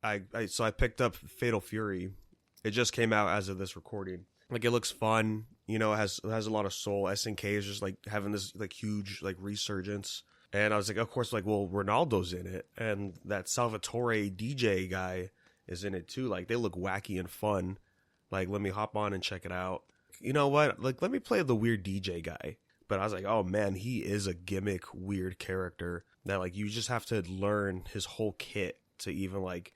So I picked up Fatal Fury. It just came out as of this recording. Like, it looks fun. You know, it has a lot of soul. SNK is just like having this like huge like resurgence. And I was like, of course, like, well, Ronaldo's in it, and that Salvatore DJ guy is in it too. Like, they look wacky and fun. Like, let me hop on and check it out. You know what? Like, let me play the weird DJ guy. But I was like, oh man, he is a gimmick weird character that like you just have to learn his whole kit to even like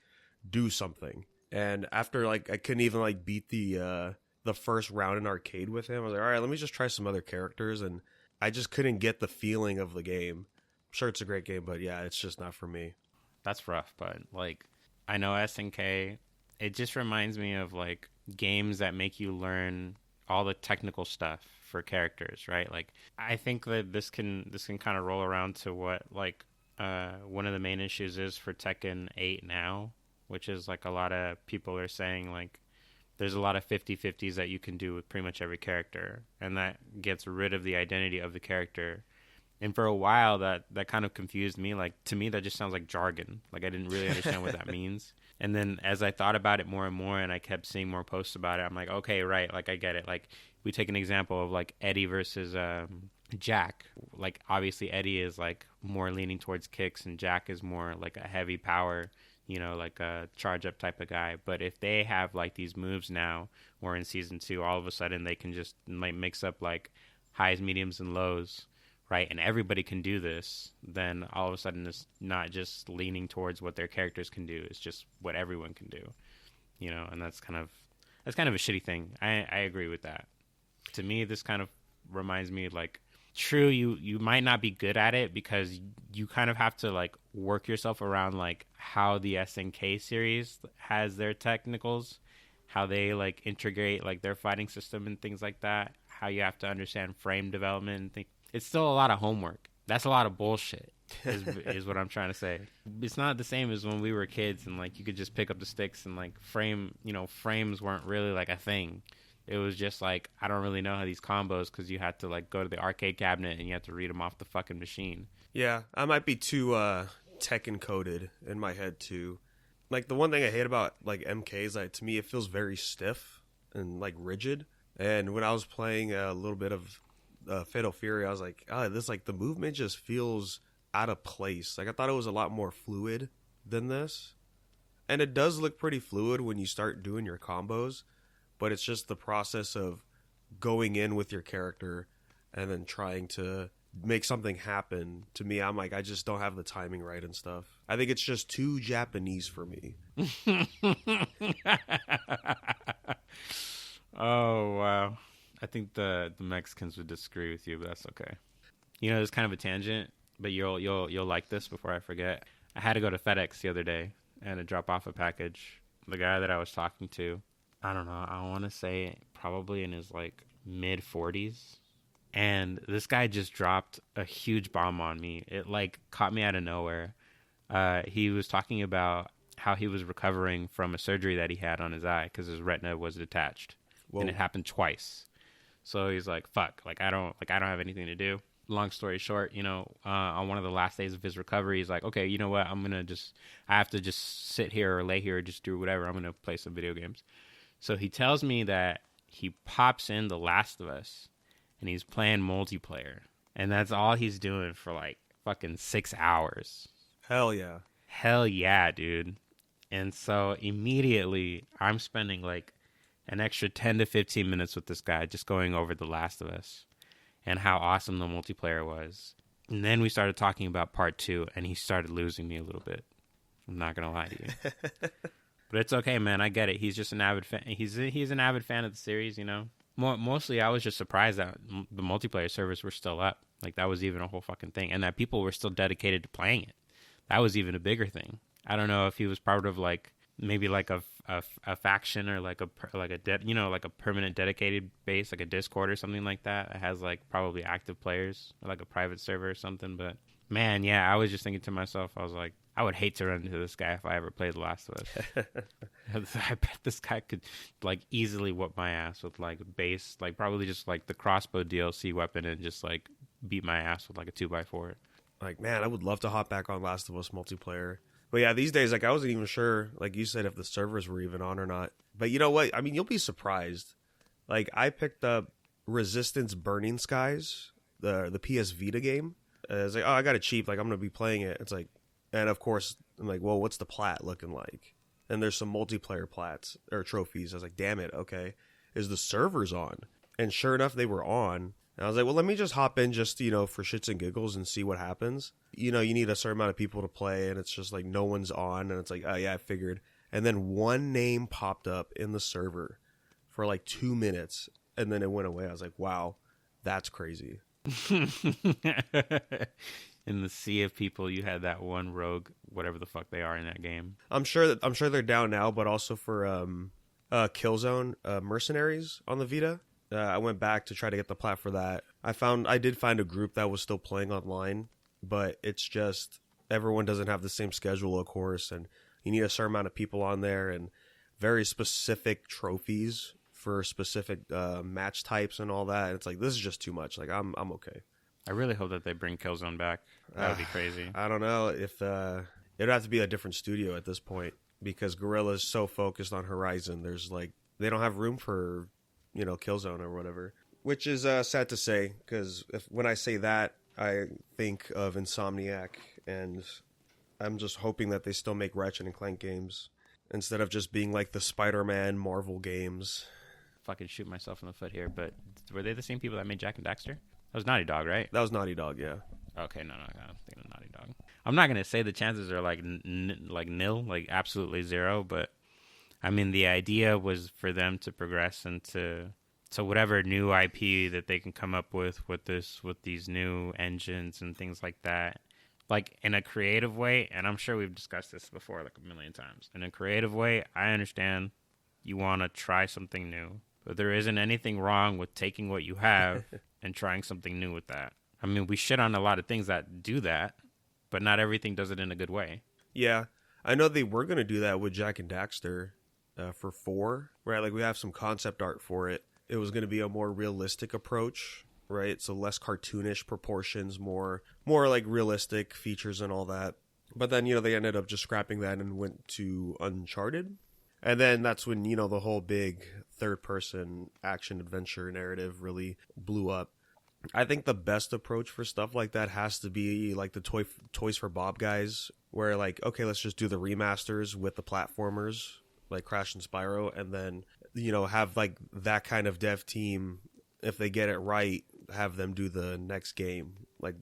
do something. And after like I couldn't even like beat the first round in arcade with him, I was like, all right, let me just try some other characters, and I just couldn't get the feeling of the game. I'm sure it's a great game, but yeah, it's just not for me. That's rough, but like I know SNK, it just reminds me of like games that make you learn all the technical stuff for characters, right? Like I think that this can kind of roll around to what like one of the main issues is for Tekken 8 now, which is like a lot of people are saying like there's a lot of 50-50s that you can do with pretty much every character, and that gets rid of the identity of the character. And for a while, that kind of confused me. Like, to me, that just sounds like jargon. Like, I didn't really understand what that means. And then as I thought about it more and more, and I kept seeing more posts about it, I'm like, okay, right. Like, I get it. Like, we take an example of, like, Eddie versus Jack. Like, obviously, Eddie is, like, more leaning towards kicks, and Jack is more, like, a heavy power, you know, like a charge-up type of guy. But if they have, like, these moves now, or in Season 2, all of a sudden they can just, like, mix up, like, highs, mediums, and lows, right, and everybody can do this, then all of a sudden it's not just leaning towards what their characters can do, it's just what everyone can do, you know, and that's kind of a shitty thing. I agree with that. To me, this kind of reminds me, like, true, you might not be good at it because you kind of have to, like, work yourself around, like, how the SNK series has their technicals, how they, like, integrate, like, their fighting system and things like that, how you have to understand frame development and things. It's still a lot of homework. That's a lot of bullshit, is what I'm trying to say. It's not the same as when we were kids and, like, you could just pick up the sticks and, like, frames weren't really, like, a thing. It was just, like, I don't really know how these combos, because you had to, like, go to the arcade cabinet and you had to read them off the fucking machine. Yeah, I might be too Tekken coded in my head, too. Like, the one thing I hate about, like, MK is that, to me, it feels very stiff and, like, rigid. And when I was playing a little bit of Fatal Fury, I was like, this, like, the movement just feels out of place. Like, I thought it was a lot more fluid than this. And it does look pretty fluid when you start doing your combos, but it's just the process of going in with your character and then trying to make something happen. To me, I'm like, I just don't have the timing right and stuff. I think it's just too Japanese for me. Oh, wow. I think the Mexicans would disagree with you, but that's okay. You know, it's kind of a tangent, but you'll like this before I forget. I had to go to FedEx the other day and to drop off a package. The guy that I was talking to, I don't know, I want to say probably in his like mid 40s. And this guy just dropped a huge bomb on me. It like caught me out of nowhere. He was talking about how he was recovering from a surgery that he had on his eye because his retina was detached. Whoa. And it happened twice. So he's like, fuck, like I don't have anything to do. Long story short, you know, on one of the last days of his recovery, he's like, okay, you know what? I have to just sit here or lay here or just do whatever. I'm going to play some video games. So he tells me that he pops in The Last of Us and he's playing multiplayer. And that's all he's doing for like fucking 6 hours. Hell yeah. Hell yeah, dude. And so immediately I'm spending like an extra 10 to 15 minutes with this guy just going over The Last of Us and how awesome the multiplayer was. And then we started talking about part 2, and he started losing me a little bit. I'm not going to lie to you. But it's okay, man. I get it. He's just an avid fan. He's an avid fan of the series, you know. Mostly, I was just surprised that the multiplayer servers were still up. Like, that was even a whole fucking thing. And that people were still dedicated to playing it. That was even a bigger thing. I don't know if he was part of, like, maybe like a faction or like a permanent dedicated base, like a Discord or something like that. It has like probably active players or like a private server or something. But man, yeah, I was just thinking to myself, I was like, I would hate to run into this guy if I ever played The Last of Us. I bet this guy could like easily whoop my ass with like base, like probably just like the crossbow DLC weapon and just like beat my ass with like a 2x4. Like, man, I would love to hop back on Last of Us multiplayer. But yeah, these days, like, I wasn't even sure, like you said, if the servers were even on or not. But you know what? I mean, you'll be surprised. Like, I picked up Resistance Burning Skies, the PS Vita game. It's like, oh, I got it cheap. Like, I'm going to be playing it. It's like, and of course, I'm like, well, what's the plat looking like? And there's some multiplayer plats or trophies. I was like, damn it, okay. Is the servers on? And sure enough, they were on. And I was like, well, let me just hop in just, for shits and giggles and see what happens. You need a certain amount of people to play, and it's just like no one's on. And it's like, oh, yeah, I figured. And then one name popped up in the server for like 2 minutes, and then it went away. I was like, wow, that's crazy. In the sea of people, you had that one rogue, whatever the fuck they are in that game. I'm sure they're down now, but also for Killzone Mercenaries on the Vita. I went back to try to get the plat for that. I did find a group that was still playing online, but it's just everyone doesn't have the same schedule, of course, and you need a certain amount of people on there and very specific trophies for specific match types and all that. It's like, this is just too much. Like, I'm okay. I really hope that they bring Killzone back. That would be crazy. I don't know if it'd have to be a different studio at this point, because Guerrilla's so focused on Horizon. There's like, they don't have room for Killzone or whatever, which is sad to say, because when I say that, I think of Insomniac, and I'm just hoping that they still make Ratchet and Clank games instead of just being like the Spider-Man Marvel games. Fucking shoot myself in the foot here, but were they the same people that made Jak and Daxter? That was Naughty Dog, right? That was Naughty Dog, yeah. Okay, no, I'm thinking of Naughty Dog. I'm not gonna say the chances are like nil, like absolutely zero, but I mean, the idea was for them to progress into whatever new IP that they can come up with these new engines and things like that, like in a creative way. And I'm sure we've discussed this before like a million times. In a creative way, I understand you want to try something new, but there isn't anything wrong with taking what you have and trying something new with that. I mean, we shit on a lot of things that do that, but not everything does it in a good way. Yeah, I know they were going to do that with Jak and Daxter. For 4, right? Like, we have some concept art for it. It was going to be a more realistic approach, right? So less cartoonish proportions, more like realistic features and all that. But then, they ended up just scrapping that and went to Uncharted. And then that's when, the whole big third-person action-adventure narrative really blew up. I think the best approach for stuff like that has to be like the Toys for Bob guys, where like, okay, let's just do the remasters with the platformers, like Crash and Spyro, and then have like that kind of dev team, if they get it right, have them do the next game, like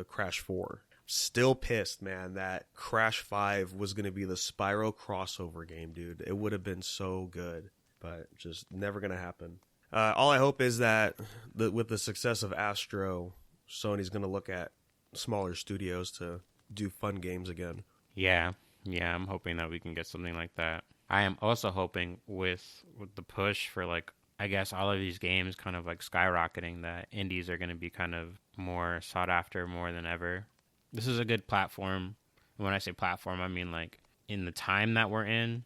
Crash 4. Still pissed, man, that Crash 5 was going to be the Spyro crossover game, dude. It would have been so good, but just never going to happen. All I hope is that with the success of Astro, Sony's going to look at smaller studios to do fun games again. Yeah, I'm hoping that we can get something like that. I am also hoping with the push for, like, I guess all of these games kind of like skyrocketing, that indies are going to be kind of more sought after more than ever. This is a good platform. And when I say platform, I mean like in the time that we're in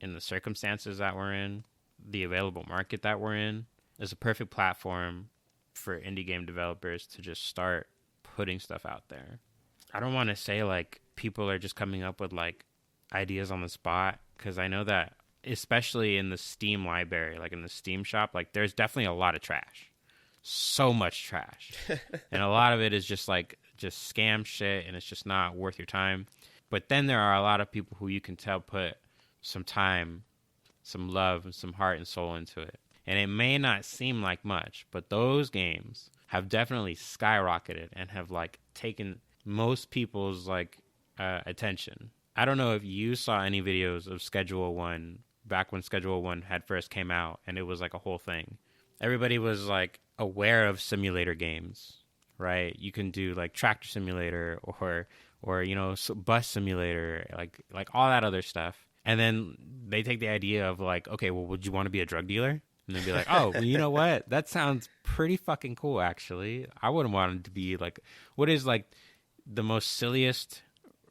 the circumstances that we're in, the available market that we're in, is a perfect platform for indie game developers to just start putting stuff out there. I don't want to say like people are just coming up with like ideas on the spot, because I know that especially in the Steam library, like in the Steam shop, like there's definitely a lot of trash. So much trash. And a lot of it is just scam shit, and it's just not worth your time. But then there are a lot of people who you can tell put some time, some love, and some heart and soul into it. And it may not seem like much, but those games have definitely skyrocketed and have like taken most people's like attention. I don't know if you saw any videos of Schedule 1 back when Schedule 1 had first came out, and it was like a whole thing. Everybody was like aware of simulator games, right? You can do like Tractor Simulator or Bus Simulator, like all that other stuff. And then they take the idea of like, okay, well, would you want to be a drug dealer? And they'd be like, oh, well, you know what? That sounds pretty fucking cool, actually. I wouldn't want it to be like, what is like the most silliest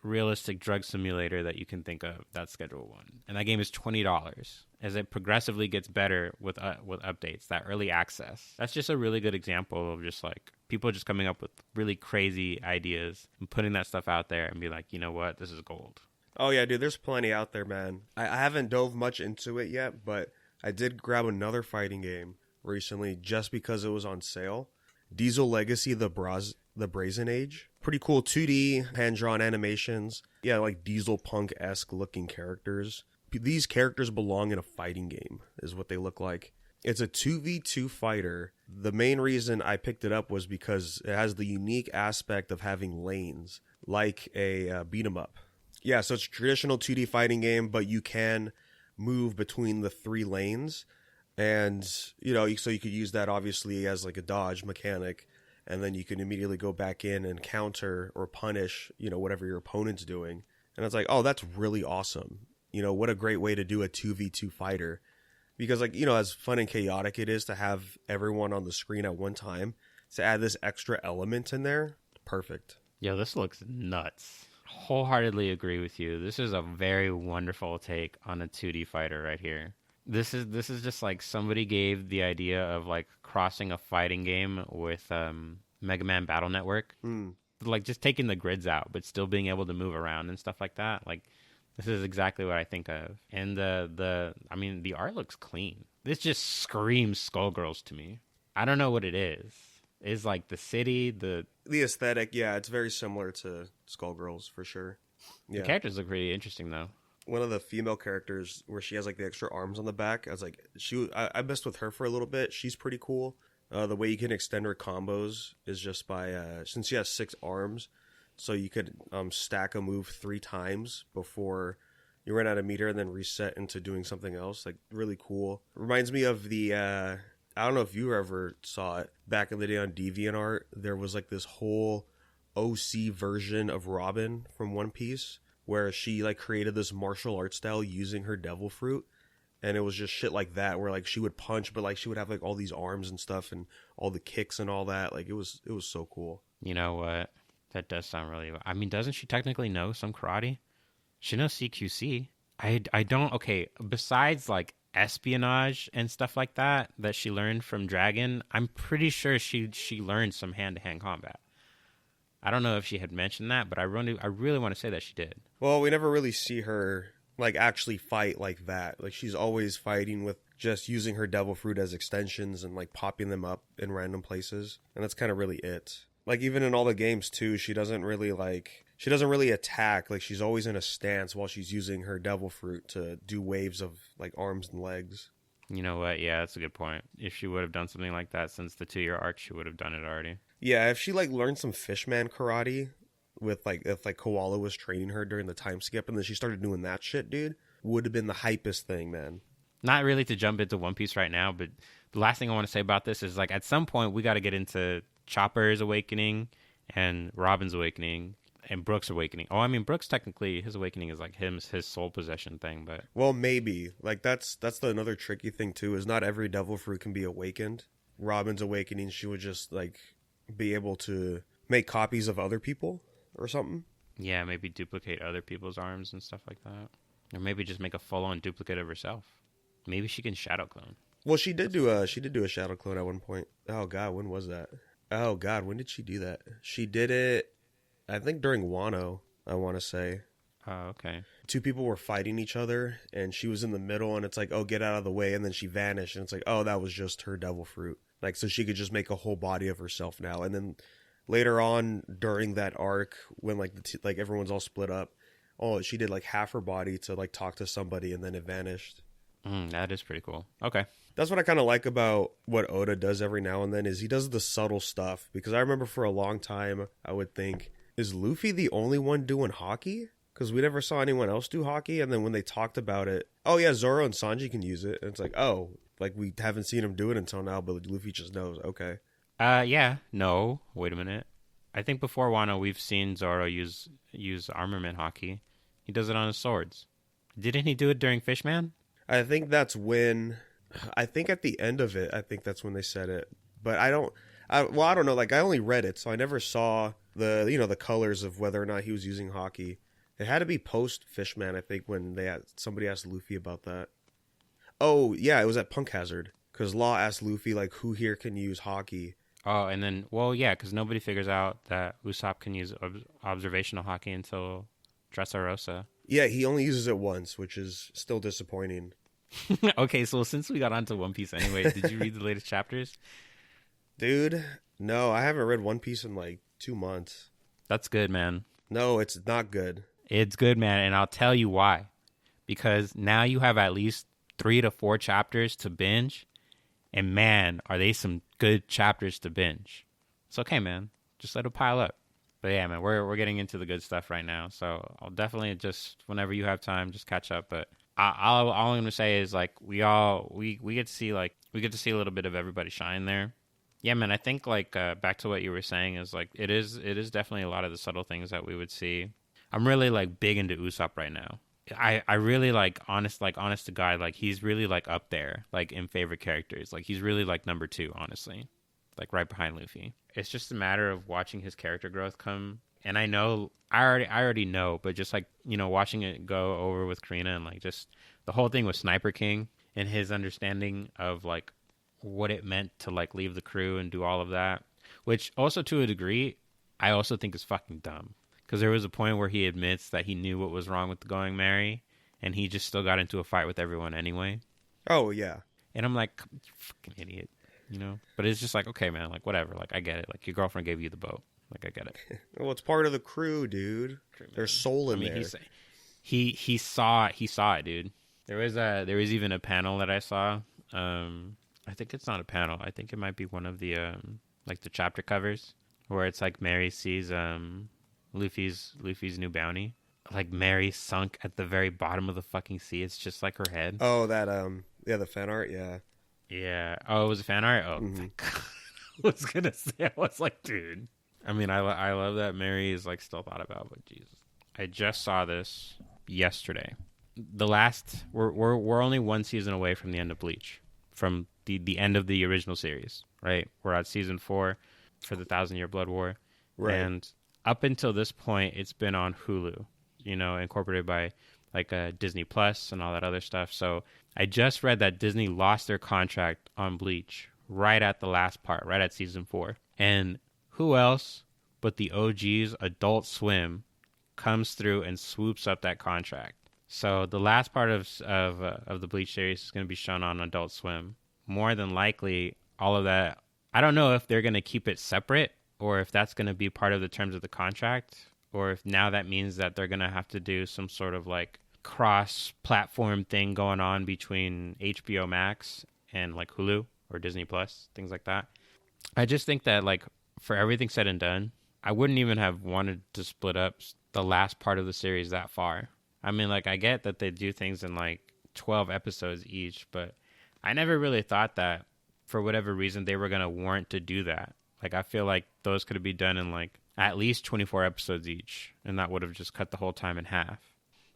realistic drug simulator that you can think of? That's Schedule 1. And that game is $20 as it progressively gets better with updates, that early access. That's just a really good example of just like people just coming up with really crazy ideas and putting that stuff out there and be like, you know what? This is gold. Oh yeah, dude, there's plenty out there, man. I haven't dove much into it yet, but I did grab another fighting game recently just because it was on sale. Diesel Legacy: the Brazen Age. Pretty cool 2D hand-drawn animations. Yeah, like Diesel Punk-esque looking characters. These characters belong in a fighting game, is what they look like. It's a 2v2 fighter. The main reason I picked it up was because it has the unique aspect of having lanes, like a beat 'em up. Yeah, so it's a traditional 2D fighting game, but you can move between the 3 lanes. And, so you could use that obviously as like a dodge mechanic. And then you can immediately go back in and counter or punish, whatever your opponent's doing. And it's like, oh, that's really awesome. What a great way to do a 2v2 fighter. Because, as fun and chaotic it is to have everyone on the screen at one time, to add this extra element in there, perfect. Yo, this looks nuts. Wholeheartedly agree with you. This is a very wonderful take on a 2D fighter right here. This is just like somebody gave the idea of like crossing a fighting game with Mega Man Battle Network. Like just taking the grids out, but still being able to move around and stuff like that. Like this is exactly what I think of. And the art looks clean. This just screams Skullgirls to me. I don't know what it is. It's like the city, the aesthetic, yeah, it's very similar to Skullgirls for sure. Yeah. The characters look pretty interesting though. One of the female characters where she has like the extra arms on the back, I was like, I messed with her for a little bit. She's pretty cool. The way you can extend her combos is just by since she has 6 arms, so you could stack a move 3 times before you run out of meter and then reset into doing something else. Like really cool. Reminds me of the I don't know if you ever saw it back in the day on DeviantArt. There was like this whole OC version of Robin from One Piece, where she like created this martial art style using her devil fruit, and it was just shit like that where like she would punch, but like she would have like all these arms and stuff and all the kicks and all that. Like it was so cool. You know what? That does sound really. I mean, doesn't she technically know some karate? She knows CQC. I don't. Okay, besides like espionage and stuff like that she learned from Dragon, I'm pretty sure she learned some hand-to-hand combat. I don't know if she had mentioned that, but I really want to say that she did. Well, we never really see her like actually fight like that. Like she's always fighting with just using her devil fruit as extensions and like popping them up in random places. And that's kind of really it. Like even in all the games too, she doesn't really attack. Like she's always in a stance while she's using her devil fruit to do waves of like arms and legs. You know what? Yeah, that's a good point. If she would have done something like that since the 2-year arc, she would have done it already. Yeah, if she like learned some fishman karate with like if like Koala was training her during the time skip and then she started doing that shit, dude, would have been the hypest thing, man. Not really to jump into One Piece right now, but the last thing I want to say about this is like at some point we got to get into Chopper's awakening and Robin's awakening and Brooks' awakening. Oh, I mean Brooks technically his awakening is like his soul possession thing, but well, maybe like that's another tricky thing too. Is not every devil fruit can be awakened. Robin's awakening, she would just like be able to make copies of other people or something. Yeah, maybe duplicate other people's arms and stuff like that, or maybe just make a full-on duplicate of herself. Maybe she can shadow clone. Well, she did do a shadow clone at one point. Oh god, when was that? Oh god, when did she do that? She did it, I think during Wano, I want to say. Oh, okay. 2 people were fighting each other, and she was in the middle, and it's like, oh, get out of the way, and then she vanished, and it's like, oh, that was just her devil fruit. Like, so she could just make a whole body of herself now. And then later on, during that arc, when like everyone's all split up, oh, she did like half her body to like talk to somebody, and then it vanished. That is pretty cool. Okay. That's what I kind of like about what Oda does every now and then is he does the subtle stuff. Because I remember for a long time, I would think, is Luffy the only one doing hockey? Because we never saw anyone else do hockey. And then when they talked about it, oh yeah, Zoro and Sanji can use it. And it's like, oh, like we haven't seen him do it until now, but Luffy just knows. Okay. Yeah. No. Wait a minute. I think before Wano, we've seen Zoro use armament hockey. He does it on his swords. Didn't he do it during Fishman? I think that's when... I think at the end of it, I think that's when they said it. But I don't know. Like, I only read it, so I never saw the colors of whether or not he was using hockey. It had to be post Fishman, I think, when somebody asked Luffy about that. Oh, yeah, it was at Punk Hazard. Because Law asked Luffy, like, who here can use hockey? Oh, and then, well, yeah, because nobody figures out that Usopp can use observational hockey until Dressrosa. Yeah, he only uses it once, which is still disappointing. Okay, so since we got onto One Piece anyway, did you read the latest chapters? Dude, no, I haven't read One Piece in like 2 months. That's good, man. No, it's not good. It's good, man, and I'll tell you why. Because now you have at least 3 to 4 chapters to binge, and man, are they some good chapters to binge. It's okay, man. Just let it pile up. But yeah, man, we're getting into the good stuff right now. So I'll definitely just whenever you have time, just catch up. But all I'm gonna say is like we get to see a little bit of everybody shine there. Yeah, man. I think like back to what you were saying is like it is definitely a lot of the subtle things that we would see. I'm really like big into Usopp right now. I really like honest to God, like he's really like up there like in favorite characters. Like he's really like number 2, honestly, like right behind Luffy. It's just a matter of watching his character growth come. And I know I already know, but just like, you know, watching it go over with Karina and like just the whole thing with Sniper King and his understanding of like what it meant to like leave the crew and do all of that, which also to a degree I also think is fucking dumb. Because there was a point where he admits that he knew what was wrong with the Going Merry, and he just still got into a fight with everyone anyway. Oh, yeah. And I'm like, you fucking idiot, you know? But it's just like, okay, man, like, whatever. Like, I get it. Like, your girlfriend gave you the boat. Like, I get it. Well, it's part of the crew, dude. There's soul in there. He saw it, dude. There was even a panel that I saw. I think it's not a panel. I think it might be one of the, like, the chapter covers, where it's like Mary sees, Luffy's new bounty. Like Mary sunk at the very bottom of the fucking sea. It's just like her head. Oh, that yeah, the fan art, yeah. Yeah. Oh, it was a fan art? Oh, thank God. I was gonna say, I was like, dude. I mean, I love that Mary is like still thought about, but Jesus. I just saw this yesterday. We're only one season away from the end of Bleach. From the end of the original series, right? We're at season 4 for the 1,000-Year Blood War. Right. And up until this point, it's been on Hulu, you know, incorporated by like Disney Plus and all that other stuff. So I just read that Disney lost their contract on Bleach right at the last part, right at season 4. And who else but the OGs, Adult Swim, comes through and swoops up that contract. So the last part of the Bleach series is going to be shown on Adult Swim. More than likely, all of that, I don't know if they're going to keep it separate, or if that's going to be part of the terms of the contract, or if now that means that they're going to have to do some sort of like cross-platform thing going on between HBO Max and like Hulu or Disney Plus, things like that. I just think that like for everything said and done, I wouldn't even have wanted to split up the last part of the series that far. I mean, like I get that they do things in like 12 episodes each, but I never really thought that for whatever reason they were going to warrant to do that. Like, I feel like those could be done in, like, at least 24 episodes each, and that would have just cut the whole time in half.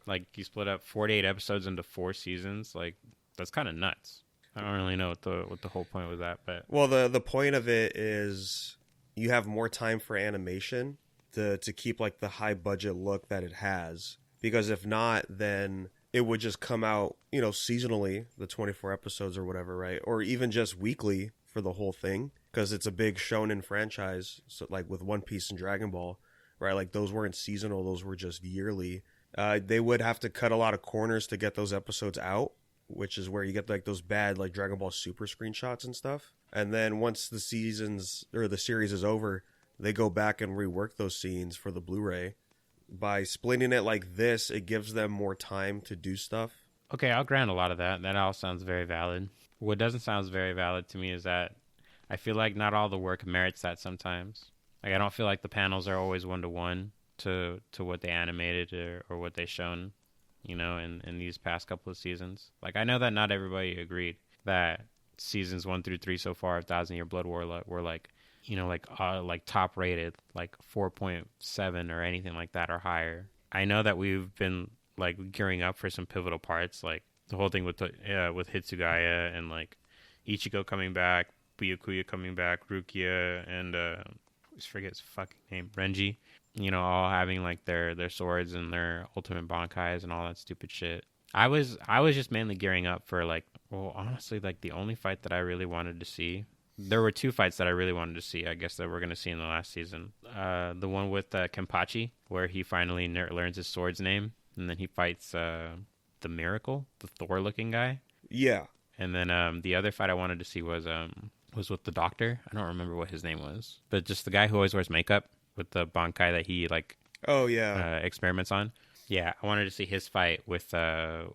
Like, you split up 48 episodes into 4 seasons. Like, that's kind of nuts. I don't really know what the whole point was that, but... Well, the point of it is you have more time for animation to keep, like, the high-budget look that it has. Because if not, then it would just come out, you know, seasonally, the 24 episodes or whatever, right? Or even just weekly for the whole thing. Because it's a big shonen franchise, so like with One Piece and Dragon Ball, right? Like those weren't seasonal; those were just yearly. They would have to cut a lot of corners to get those episodes out, which is where you get like those bad like Dragon Ball Super screenshots and stuff. And then once the seasons or the series is over, they go back and rework those scenes for the Blu-ray. By splitting it like this, it gives them more time to do stuff. Okay, I'll grant a lot of that. That all sounds very valid. What doesn't sound very valid to me is that I feel like not all the work merits that sometimes. Like, I don't feel like the panels are always one-to-one to what they animated or what they shown, you know, in these past couple of seasons. Like, I know that not everybody agreed that seasons 1 through 3 so far of 1,000-Year Blood War were like, you know, like top rated, like 4.7 or anything like that or higher. I know that we've been like gearing up for some pivotal parts, like the whole thing with Hitsugaya and like Ichigo coming back, Byakuya coming back, Rukia, and I always forget his fucking name, Renji. You know, all having like their swords and their ultimate bankais and all that stupid shit. I was just mainly gearing up for like, well, honestly, like the only fight that I really wanted to see. There were 2 fights that I really wanted to see, I guess, that we're going to see in the last season. The one with Kenpachi, where he finally learns his sword's name. and then he fights the Miracle, the Thor-looking guy. Yeah. And then the other fight I wanted to see was with the Doctor. I don't remember what his name was, but just the guy who always wears makeup with the Bankai that he like. Oh yeah. Experiments on. Yeah, I wanted to see his fight with the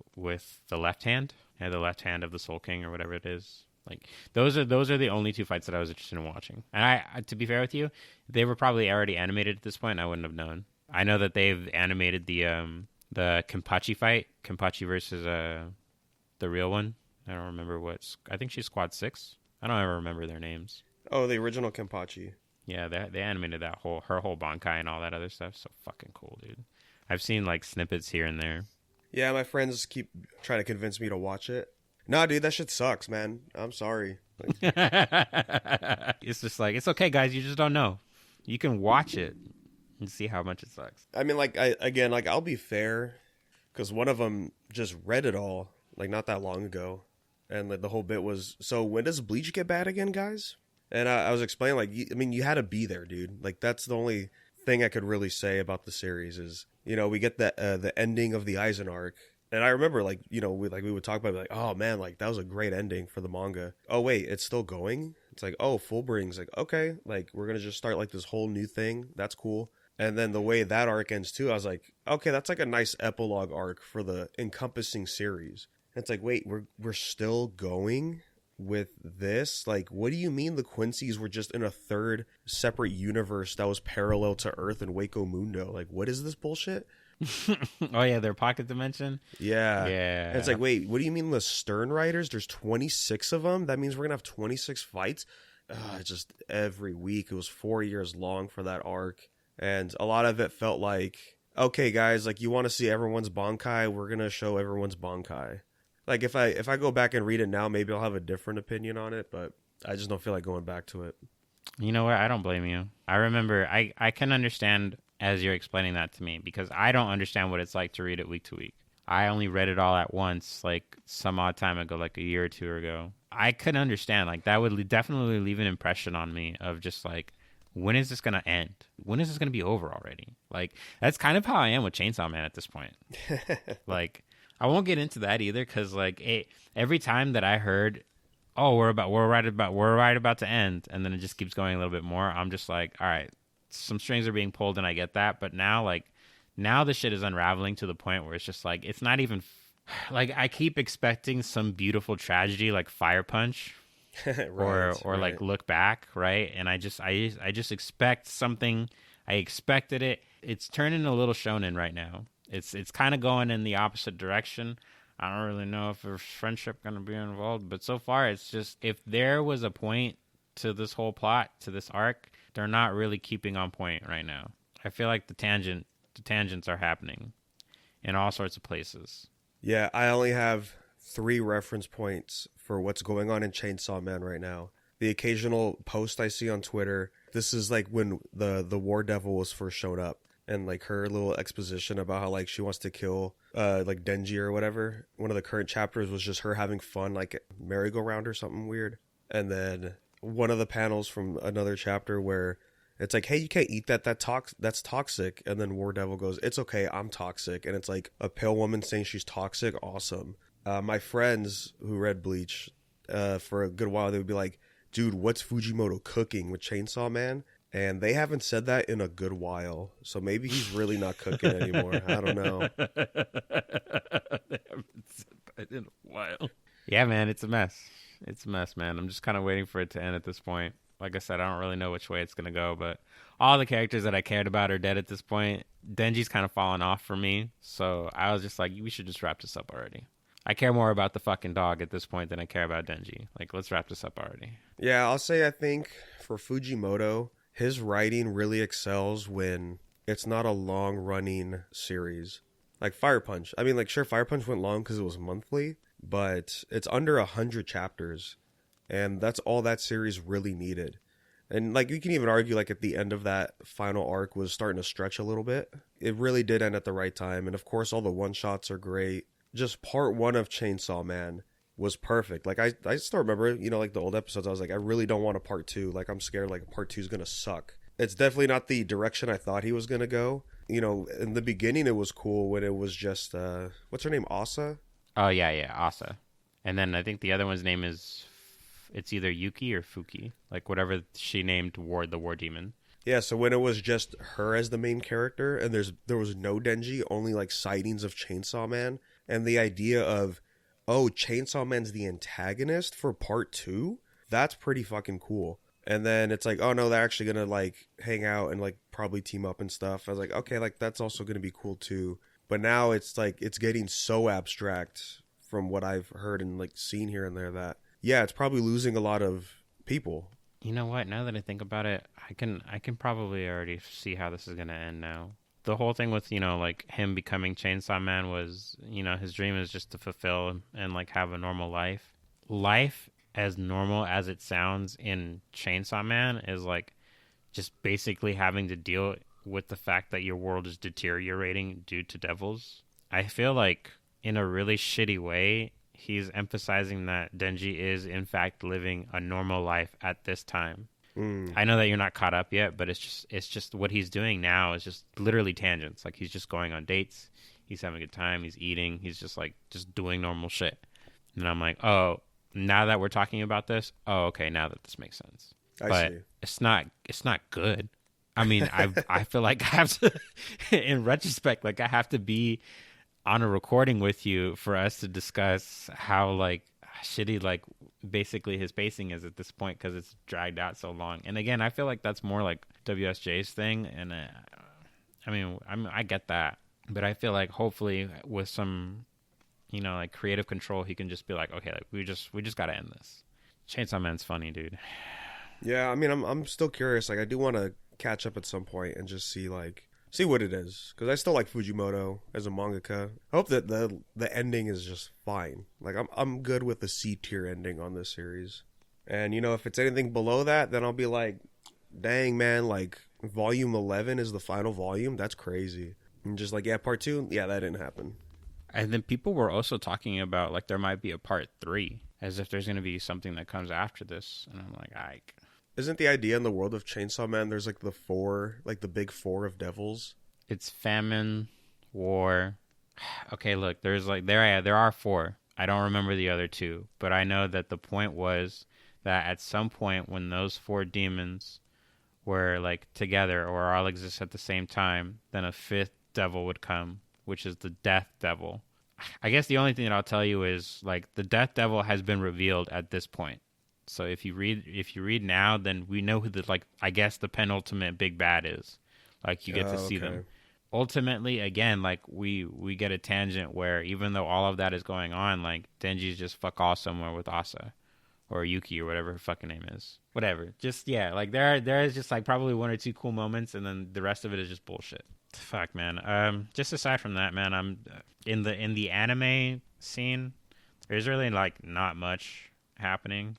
left hand, the left hand of the Soul King or whatever it is. Like those are the only two fights that I was interested in watching. And I to be fair with you, they were probably already animated at this point, and I wouldn't have known. I know that they've animated the Kenpachi fight, Kenpachi versus the real one. I don't remember I think she's Squad 6. I don't ever remember their names. Oh, the original Kenpachi. Yeah, they animated her whole Bankai and all that other stuff. So fucking cool, dude. I've seen like snippets here and there. Yeah, my friends keep trying to convince me to watch it. Nah, dude, that shit sucks, man. I'm sorry. It's just like, it's okay, guys. You just don't know. You can watch it and see how much it sucks. I mean, I'll be fair, because one of them just read it all, like, not that long ago. And like, the whole bit was, so when does Bleach get bad again, guys? And I was explaining, like, you had to be there, dude. Like, that's the only thing I could really say about the series is, we get the ending of the Eisen arc. And I remember, like, we would talk about it, like, oh, man, like, that was a great ending for the manga. Oh, wait, it's still going? It's like, oh, Fullbring's like, okay, like, we're going to just start, like, this whole new thing. That's cool. And then the way that arc ends, too, I was like, okay, that's, like, a nice epilogue arc for the encompassing series. And it's like, wait, we're still going with this? Like, what do you mean the Quincy's were just in a third separate universe that was parallel to Earth and Waco Mundo? Like, what is this bullshit? Oh yeah, their pocket dimension. Yeah. And it's like, wait, what do you mean the Stern Riders? There's 26 of them. That means we're gonna have 26 fights. Just every week. It was 4 years long for that arc, and a lot of it felt like, okay, guys, like, you want to see everyone's Bankai? We're gonna show everyone's Bankai. Like, if I go back and read it now, maybe I'll have a different opinion on it, but I just don't feel like going back to it. You know what? I don't blame you. I remember, I can understand as you're explaining that to me, because I don't understand what it's like to read it week to week. I only read it all at once, like some odd time ago, like a year or two ago. I could understand, like, that would definitely leave an impression on me of just like, when is this going to end? When is this going to be over already? Like, that's kind of how I am with Chainsaw Man at this point. Like, I won't get into that either, because like every time that I heard, oh, we're right about to end, and then it just keeps going a little bit more, I'm just like, all right, some strings are being pulled, and I get that, but now the shit is unraveling to the point where it's just like, it's not even like, I keep expecting some beautiful tragedy like Fire Punch, or like Look Back, right? And I just expect something. I expected it. It's turning a little shonen right now. It's kind of going in the opposite direction. I don't really know if there's friendship going to be involved, but so far it's just, if there was a point to this whole plot, to this arc, they're not really keeping on point right now. I feel like the tangents are happening in all sorts of places. Yeah, I only have 3 reference points for what's going on in Chainsaw Man right now. The occasional post I see on Twitter. This is like when the War Devil was first showed up. And like her little exposition about how like she wants to kill like Denji or whatever. One of the current chapters was just her having fun, like merry-go-round or something weird. And then one of the panels from another chapter where it's like, hey, you can't eat that. That's toxic. And then War Devil goes, it's okay, I'm toxic. And it's like a pale woman saying she's toxic. Awesome. My friends who read Bleach for a good while, they would be like, dude, what's Fujimoto cooking with Chainsaw Man? And they haven't said that in a good while. So maybe he's really not cooking anymore. I don't know. They haven't said that in a while. Yeah, man, it's a mess. It's a mess, man. I'm just kind of waiting for it to end at this point. Like I said, I don't really know which way it's going to go. But all the characters that I cared about are dead at this point. Denji's kind of fallen off for me. So I was just like, we should just wrap this up already. I care more about the fucking dog at this point than I care about Denji. Like, let's wrap this up already. Yeah, I'll say I think for Fujimoto, his writing really excels when it's not a long-running series. Like Fire Punch. I mean, like, sure, Fire Punch went long because it was monthly, but it's under 100 chapters, and that's all that series really needed. And, like, you can even argue, like, at the end of that final arc was starting to stretch a little bit. It really did end at the right time, and, of course, all the one-shots are great. Just part 1 of Chainsaw Man was perfect. Like, I still remember, like, the old episodes, I was like, I really don't want a part 2. Like, I'm scared, like, part 2 is gonna suck. It's definitely not the direction I thought he was gonna go. You know, in the beginning it was cool when it was just what's her name, Asa? Oh yeah, Asa. And then I think the other one's name is it's either Yuki or Fuki, like whatever she named the war demon. Yeah, so when it was just her as the main character and there was no Denji, only like sightings of Chainsaw Man, and the idea of, oh, Chainsaw Man's the antagonist for part 2, that's pretty fucking cool. And then it's like, oh no, they're actually gonna like hang out and like probably team up and stuff. I was like, okay, like that's also gonna be cool too. But now it's like it's getting so abstract from what I've heard and like seen here and there that yeah, it's probably losing a lot of people. You know what? Now that I think about it, I can probably already see how this is gonna end now. The whole thing with, you know, like him becoming Chainsaw Man was, you know, his dream is just to fulfill and like have a normal life. Life as normal as it sounds in Chainsaw Man is like just basically having to deal with the fact that your world is deteriorating due to devils. I feel like in a really shitty way, he's emphasizing that Denji is in fact living a normal life at this time. I know that you're not caught up yet, but it's just what he's doing now is just literally tangents. Like he's just going on dates, he's having a good time, he's eating, he's just like just doing normal shit. And I'm like, oh, now that we're talking about this, oh, okay, now that this makes sense. I see. It's not good. I mean, I feel like I have to, in retrospect, like I have to be on a recording with you for us to discuss how like shitty like basically his pacing is at this point because it's dragged out so long. And again, I feel like that's more like WSJ's thing, and I mean I get that, but I feel like hopefully with some, you know, like creative control, he can just be like, okay, like we just gotta end this. Chainsaw Man's funny, dude. Yeah, I mean, I'm still curious. Like, I do want to catch up at some point and just see what it is, because I still like Fujimoto as a mangaka. I hope that the ending is just fine. Like, I'm good with the C tier ending on this series, and you know, if it's anything below that, then I'll be like, dang man, like volume 11 is the final volume. That's crazy. And just like, yeah, part 2, yeah, that didn't happen. And then people were also talking about like there might be a part 3, as if there's going to be something that comes after this. And I'm like, Isn't the idea in the world of Chainsaw Man there's like the big 4 of devils? It's famine, war. Okay, look, there are 4. I don't remember the other 2, but I know that the point was that at some point when those 4 demons were like together or all exist at the same time, then a 5th devil would come, which is the Death Devil. I guess the only thing that I'll tell you is like the Death Devil has been revealed at this point. So if you read now, then we know who the, like, I guess the penultimate big bad is. Like you get to see them. Ultimately, again, like we get a tangent where even though all of that is going on, like Denji's just fuck all somewhere with Asa or Yuki or whatever her fucking name is. Whatever. Just yeah, like there is just like probably 1 or 2 cool moments, and then the rest of it is just bullshit. Fuck, man. Just aside from that, man, I'm in the anime scene. There's really like not much happening.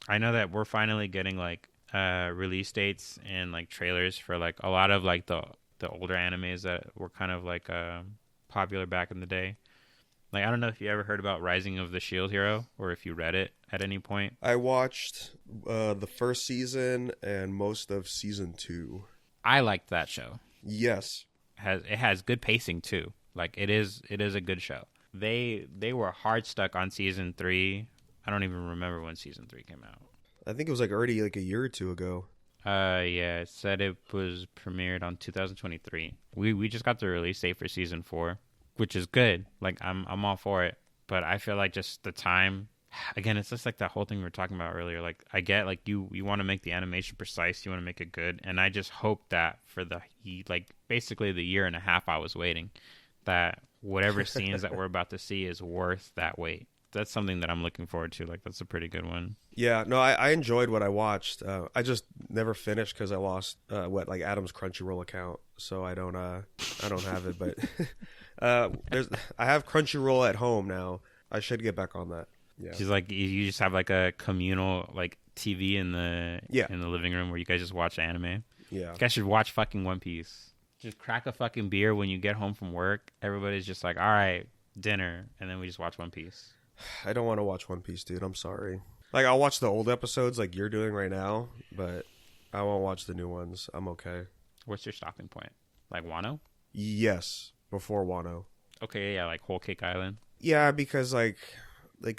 I know that we're finally getting like release dates and like trailers for like a lot of like the older animes that were kind of like popular back in the day. Like I don't know if you ever heard about Rising of the Shield Hero or if you read it at any point. I watched the first season and most of season 2. I liked that show. Yes. It has good pacing too. Like it is a good show. They were hard stuck on season 3. I don't even remember when season 3 came out. I think it was like already like a year or 2 ago. Yeah, it said it was premiered on 2023. We just got the release date for season 4, which is good. Like I'm all for it, but I feel like just the time. Again, it's just like that whole thing we were talking about earlier. Like I get like you want to make the animation precise, you want to make it good, and I just hope that for the like basically the year and a half I was waiting, that whatever scenes that we're about to see is worth that wait. That's something that I'm looking forward to. Like that's a pretty good one. Yeah, no, I enjoyed what I watched. I just never finished because I lost Adam's Crunchyroll account, so I don't have it. But I have Crunchyroll at home now. I should get back on that. Yeah. She's like, you just have like a communal like TV in the living room where you guys just watch anime. Yeah, you guys should watch fucking One Piece. Just crack a fucking beer when you get home from work. Everybody's just like, all right, dinner, and then we just watch One Piece. I don't want to watch One Piece, dude. I'm sorry. Like, I'll watch the old episodes like you're doing right now, but I won't watch the new ones. I'm okay. What's your stopping point? Like Wano? Yes, before Wano. Okay, yeah, like Whole Cake Island. Yeah, because like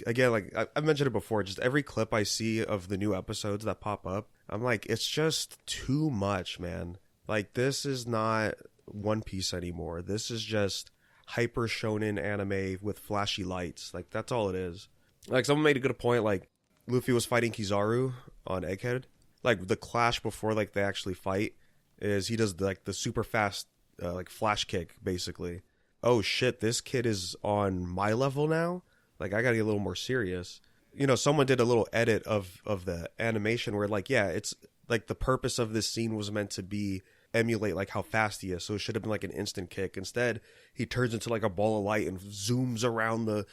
again, like I've mentioned it before. Just every clip I see of the new episodes that pop up, I'm like, it's just too much, man. Like this is not One Piece anymore. This is just hyper shonen anime with flashy lights. Like that's all it is. Like someone made a good point. Like Luffy was fighting Kizaru on Egghead. Like the clash before like they actually fight is he does like the super fast like flash kick basically. Oh shit, this kid is on my level now. Like I gotta get a little more serious. You know, someone did a little edit of the animation where like, yeah, it's like the purpose of this scene was meant to be emulate like how fast he is, so it should have been like an instant kick. Instead he turns into like a ball of light and zooms around the,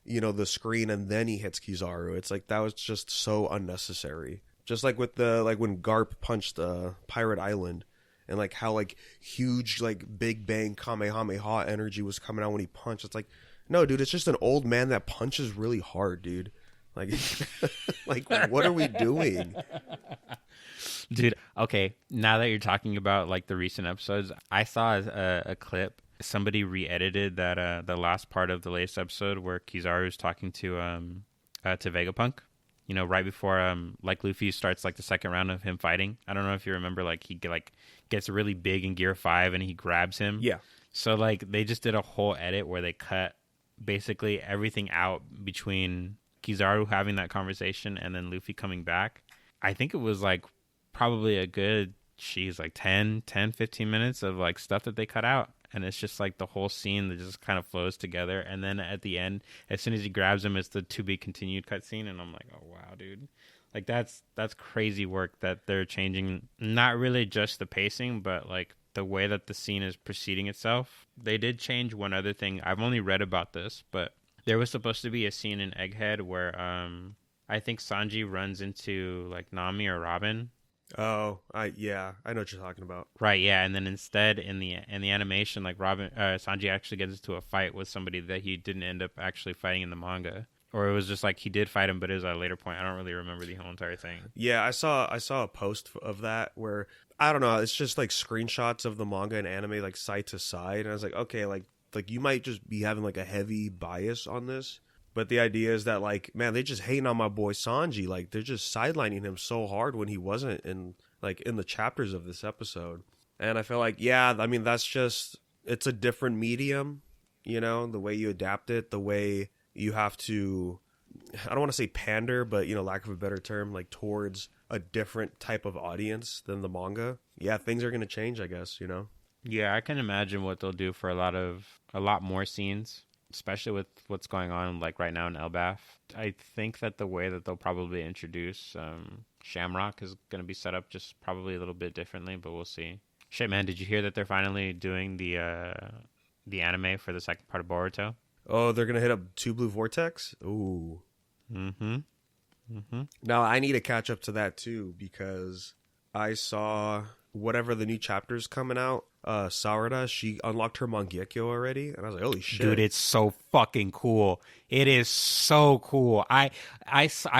you know, the screen, and then he hits Kizaru. It's like that was just so unnecessary. Just like with the like when Garp punched Pirate Island, and like how like huge like big bang Kamehameha energy was coming out when he punched. It's like, no dude, it's just an old man that punches really hard, dude. Like like what are we doing? Dude, okay, now that you're talking about like the recent episodes, I saw a clip. Somebody re-edited that the last part of the latest episode where Kizaru's talking to Vegapunk. You know, right before like Luffy starts like the second round of him fighting. I don't know if you remember, like he like gets really big in Gear 5 and he grabs him. Yeah. So like they just did a whole edit where they cut basically everything out between Kizaru having that conversation and then Luffy coming back. I think it was like probably a good, like 10, 15 minutes of like stuff that they cut out. And it's just like the whole scene that just kind of flows together. And then at the end, as soon as he grabs him, it's the to be continued cutscene. And I'm like, oh, wow, dude. Like that's crazy work that they're changing. Not really just the pacing, but like the way that the scene is proceeding itself. They did change one other thing. I've only read about this, but there was supposed to be a scene in Egghead where I think Sanji runs into like Nami or Robin. Oh, I know what you're talking about. Right, yeah, and then instead in the animation, like Sanji actually gets into a fight with somebody that he didn't end up actually fighting in the manga, or it was just like he did fight him, but it was at a later point. I don't really remember the whole entire thing. Yeah, I saw a post of that where I don't know, it's just like screenshots of the manga and anime like side to side, and I was like, okay, like you might just be having like a heavy bias on this. But the idea is that, like, man, they just hating on my boy Sanji. Like, they're just sidelining him so hard when he wasn't in the chapters of this episode. And I feel like, yeah, I mean, that's just, it's a different medium, you know, the way you adapt it, the way you have to, I don't want to say pander, but, you know, lack of a better term, like, towards a different type of audience than the manga. Yeah, things are going to change, I guess, you know? Yeah, I can imagine what they'll do for a lot more scenes, especially with what's going on like right now in Elbaf. I think that the way that they'll probably introduce Shamrock is going to be set up just probably a little bit differently, but we'll see. Shit, man, did you hear that they're finally doing the anime for the second part of Boruto? Oh, they're going to hit up Two Blue Vortex? Ooh. Mm-hmm. Now, I need to catch up to that too, because I saw whatever the new chapter's coming out, Sarada, she unlocked her Mangekyo already, and I was like, holy shit. Dude, it's so fucking cool. It is so cool. I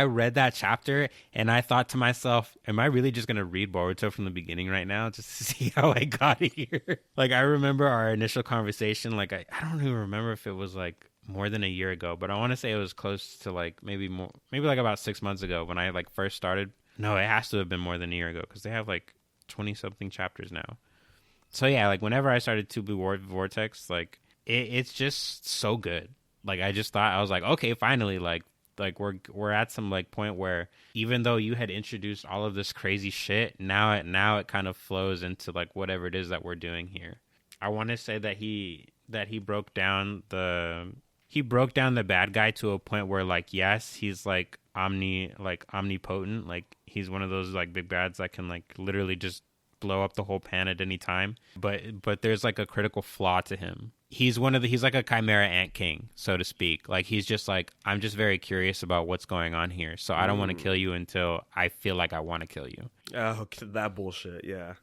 read that chapter, and I thought to myself, am I really just going to read Boruto from the beginning right now just to see how I got here? Like, I remember our initial conversation, like, I don't even remember if it was, like, more than a year ago, but I want to say it was close to, like, maybe like about 6 months ago when I, like, first started. No, it has to have been more than a year ago, because they have, like, 20-something chapters now. So yeah, like whenever I started To Blue Vortex, like it's just so good. Like I just thought, I was like, okay, finally, like we're at some like point where even though you had introduced all of this crazy shit, now it kind of flows into like whatever it is that we're doing here. I want to say that he broke down the bad guy to a point where like, yes, he's like omnipotent, like he's one of those like big bads that can like literally just blow up the whole pan at any time, but there's like a critical flaw to him. He's like a chimera ant king, so to speak. Like he's just like, I'm just very curious about what's going on here, so I don't want to kill you until I feel like I want to kill you. Oh, that bullshit. Yeah.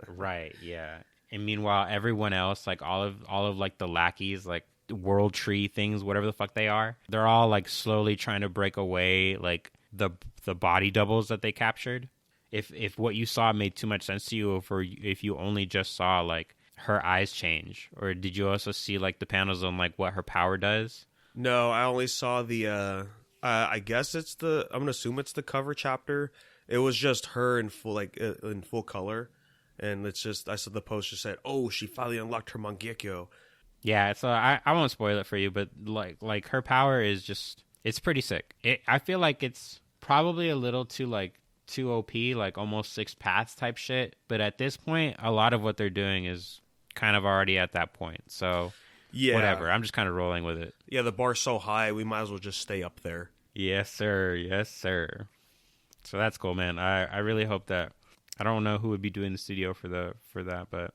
Right, yeah. And meanwhile everyone else, like all of like the lackeys, like world tree things, whatever the fuck they are, they're all like slowly trying to break away like the body doubles that they captured. if what you saw made too much sense to you, or if you only just saw like her eyes change, or did you also see like the panels on like what her power does? No, I only saw the. I guess it's the. I'm gonna assume it's the cover chapter. It was just her in full in full color, and it's just I saw the poster said, "Oh, she finally unlocked her Mangekyo." Yeah, so I won't spoil it for you, but like her power is just it's pretty sick. I feel like it's probably a little too OP, like almost six paths type shit. But at this point, a lot of what they're doing is kind of already at that point. So Yeah, whatever. I'm just kind of rolling with it. yeah. The bar's so high, we might as well just stay up there. Yes, sir. Yes, sir. So that's cool, man. I really hope that I don't know who would be doing the studio for that, but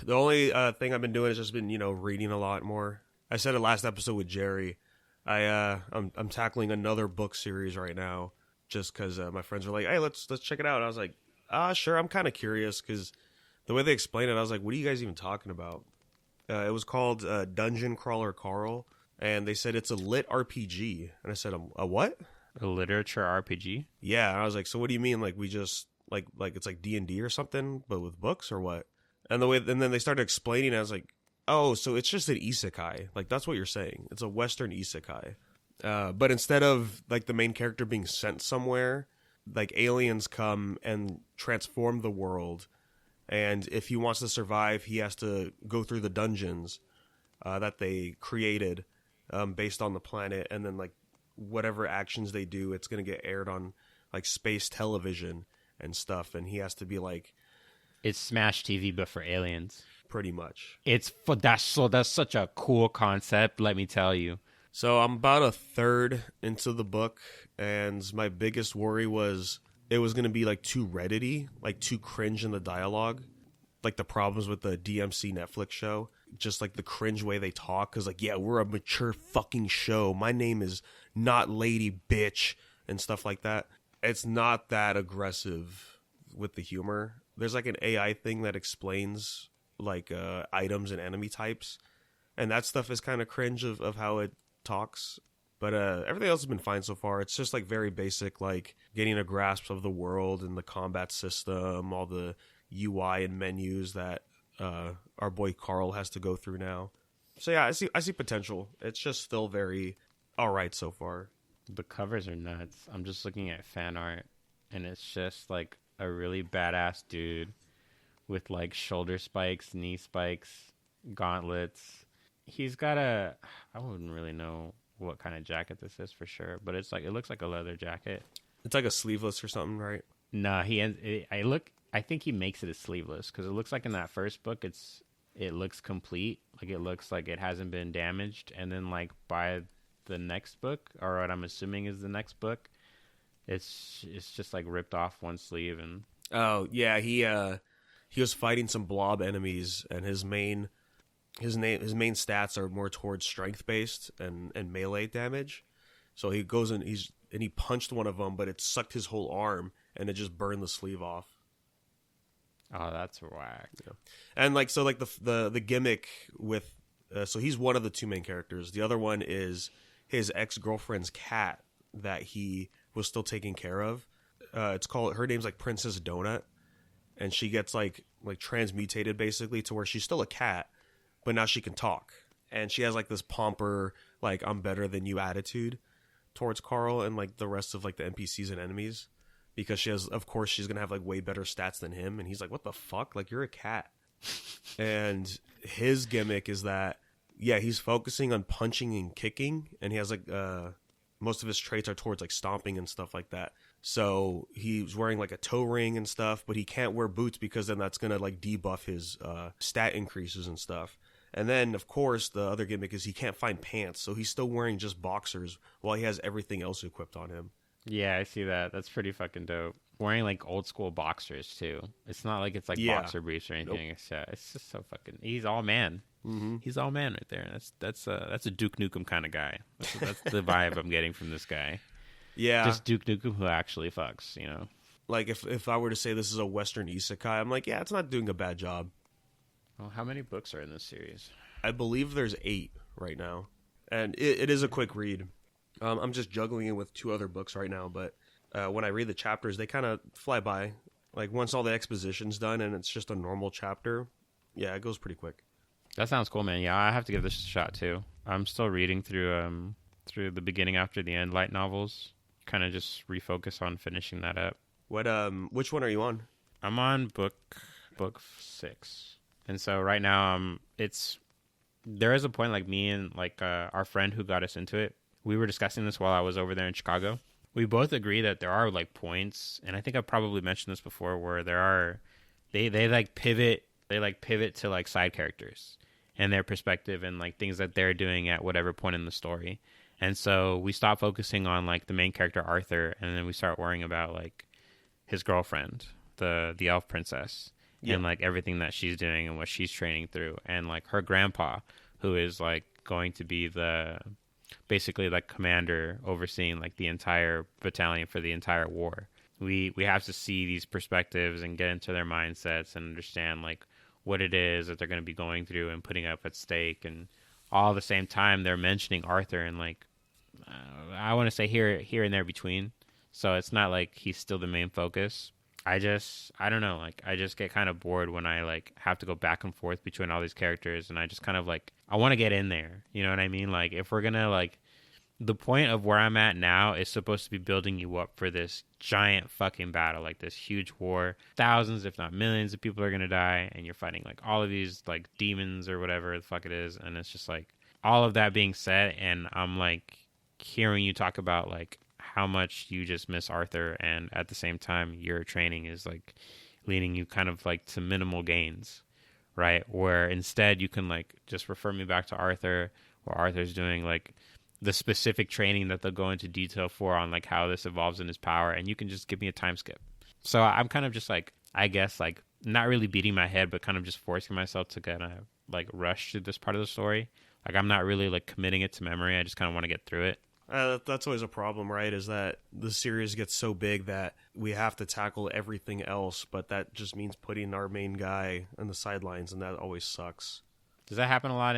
The only thing I've been doing is just been reading a lot more. I said it last episode with Jerry. I'm tackling another book series right now, just because my friends were like, "Hey, let's check it out." And I was like, sure." I'm kind of curious because the way they explained it, I was like, "What are you guys even talking about?" It was called Dungeon Crawler Carl, and they said it's a lit RPG, and I said, "A what?" a literature RPG. Yeah, and I was like, "So what do you mean? Like we just like it's like D&D or something, but with books or what?" And then they started explaining. I was like, "Oh, so it's just an isekai? Like that's what you're saying? It's a Western isekai." But instead of like the main character being sent somewhere, like aliens come and transform the world, and if he wants to survive, he has to go through the dungeons that they created based on the planet, and then like whatever actions they do, it's gonna get aired on like space television and stuff, and he has to be like It's Smash TV, but for aliens. pretty much. That's such a cool concept. Let me tell you. So I'm about a third into the book, and my biggest worry was it was going to be like too Reddit-y, like too cringe in the dialogue, like the problems with the DMC Netflix show, just like the cringe way they talk, because like, yeah, we're a mature fucking show. My name is not Lady Bitch and stuff like that. It's not that aggressive with the humor. There's like an AI thing that explains like items and enemy types, and that stuff is kind of cringe of how it talks, but everything else has been fine so far. It's just like very basic, like getting a grasp of the world and the combat system, all the UI and menus that our boy Carl has to go through now. So yeah, I see potential. It's just still very all right so far. The covers are nuts. I'm just looking at fan art, and it's just like a really badass dude with like shoulder spikes, knee spikes, gauntlets. He's got I wouldn't really know what kind of jacket this is for sure, but it looks like a leather jacket. It's like a sleeveless or something, right? Nah, I think he makes it a sleeveless because it looks like in that first book it looks complete, like it looks like it hasn't been damaged, and then like by the next book, or what I'm assuming is the next book, it's just like ripped off one sleeve. And oh yeah, he was fighting some blob enemies, and his main stats are more towards strength based and melee damage. So he goes and he punched one of them, but it sucked his whole arm, and it just burned the sleeve off. Oh, that's whack. Yeah. And like so, like the gimmick with so he's one of the two main characters. The other one is his ex-girlfriend's cat that he was still taking care of. Her name's like Princess Donut, and she gets like transmutated basically to where she's still a cat, but now she can talk, and she has like this pomper, like I'm better than you attitude towards Carl and like the rest of like the NPCs and enemies, because she's gonna have like way better stats than him, and he's like, what the fuck, like you're a cat. And his gimmick is that yeah, he's focusing on punching and kicking, and he has like most of his traits are towards like stomping and stuff like that. So he's wearing like a toe ring and stuff, but he can't wear boots because then that's gonna like debuff his stat increases and stuff. And then of course the other gimmick is he can't find pants, so he's still wearing just boxers while he has everything else equipped on him. Yeah, I see that. That's pretty fucking dope. Wearing like old school boxers too. It's not like it's like boxer briefs or anything. Nope. It's just so fucking. He's all man. Mm-hmm. He's all man right there. That's a Duke Nukem kind of guy. That's the vibe I'm getting from this guy. Yeah, just Duke Nukem who actually fucks. You know, like if I were to say this is a Western isekai, I'm like, yeah, it's not doing a bad job. Well, how many books are in this series? I believe there's 8 right now, and it is a quick read. I'm just juggling it with 2 other books right now, but when I read the chapters, they kind of fly by. Like once all the exposition's done and it's just a normal chapter, yeah, it goes pretty quick. That sounds cool, man. Yeah, I have to give this a shot too. I'm still reading through the beginning after the end light novels. Kind of just refocus on finishing that up. Which one are you on? I'm on book 6, and so right now there is a point, like me and like our friend who got us into it. We were discussing this while I was over there in Chicago. We both agree that there are like points, and I think I've probably mentioned this before, where they like pivot to like side characters and their perspective and like things that they're doing at whatever point in the story. And so we stop focusing on like the main character Arthur, and then we start worrying about like his girlfriend, the elf princess, and like everything that she's doing and what she's training through, and like her grandpa, who is like going to be basically like commander overseeing like the entire battalion for the entire war. We have to see these perspectives and get into their mindsets and understand like what it is that they're going to be going through and putting up at stake. And all at the same time, they're mentioning Arthur and like, I want to say here and there between. So it's not like he's still the main focus. I don't know. Like, I just get kind of bored when I like have to go back and forth between all these characters. And I just kind of like, I want to get in there. You know what I mean? Like, if we're going to like, the point of where I'm at now is supposed to be building you up for this giant fucking battle, like this huge war. Thousands, if not millions of people are going to die. And you're fighting like all of these like demons or whatever the fuck it is. And it's just like all of that being said. And I'm like hearing you talk about like how much you just miss Arthur. And at the same time, your training is like leading you kind of like to minimal gains, right? Where instead you can like just refer me back to Arthur, where Arthur's doing like the specific training that they'll go into detail for on like how this evolves in his power, and you can just give me a time skip. So I'm kind of just like, I guess like not really beating my head, but kind of just forcing myself to kind of like rush through this part of the story. Like I'm not really like committing it to memory. I just kind of want to get through it. That's always a problem, right? Is that the series gets so big that we have to tackle everything else, but that just means putting our main guy on the sidelines, and that always sucks. Does that happen a lot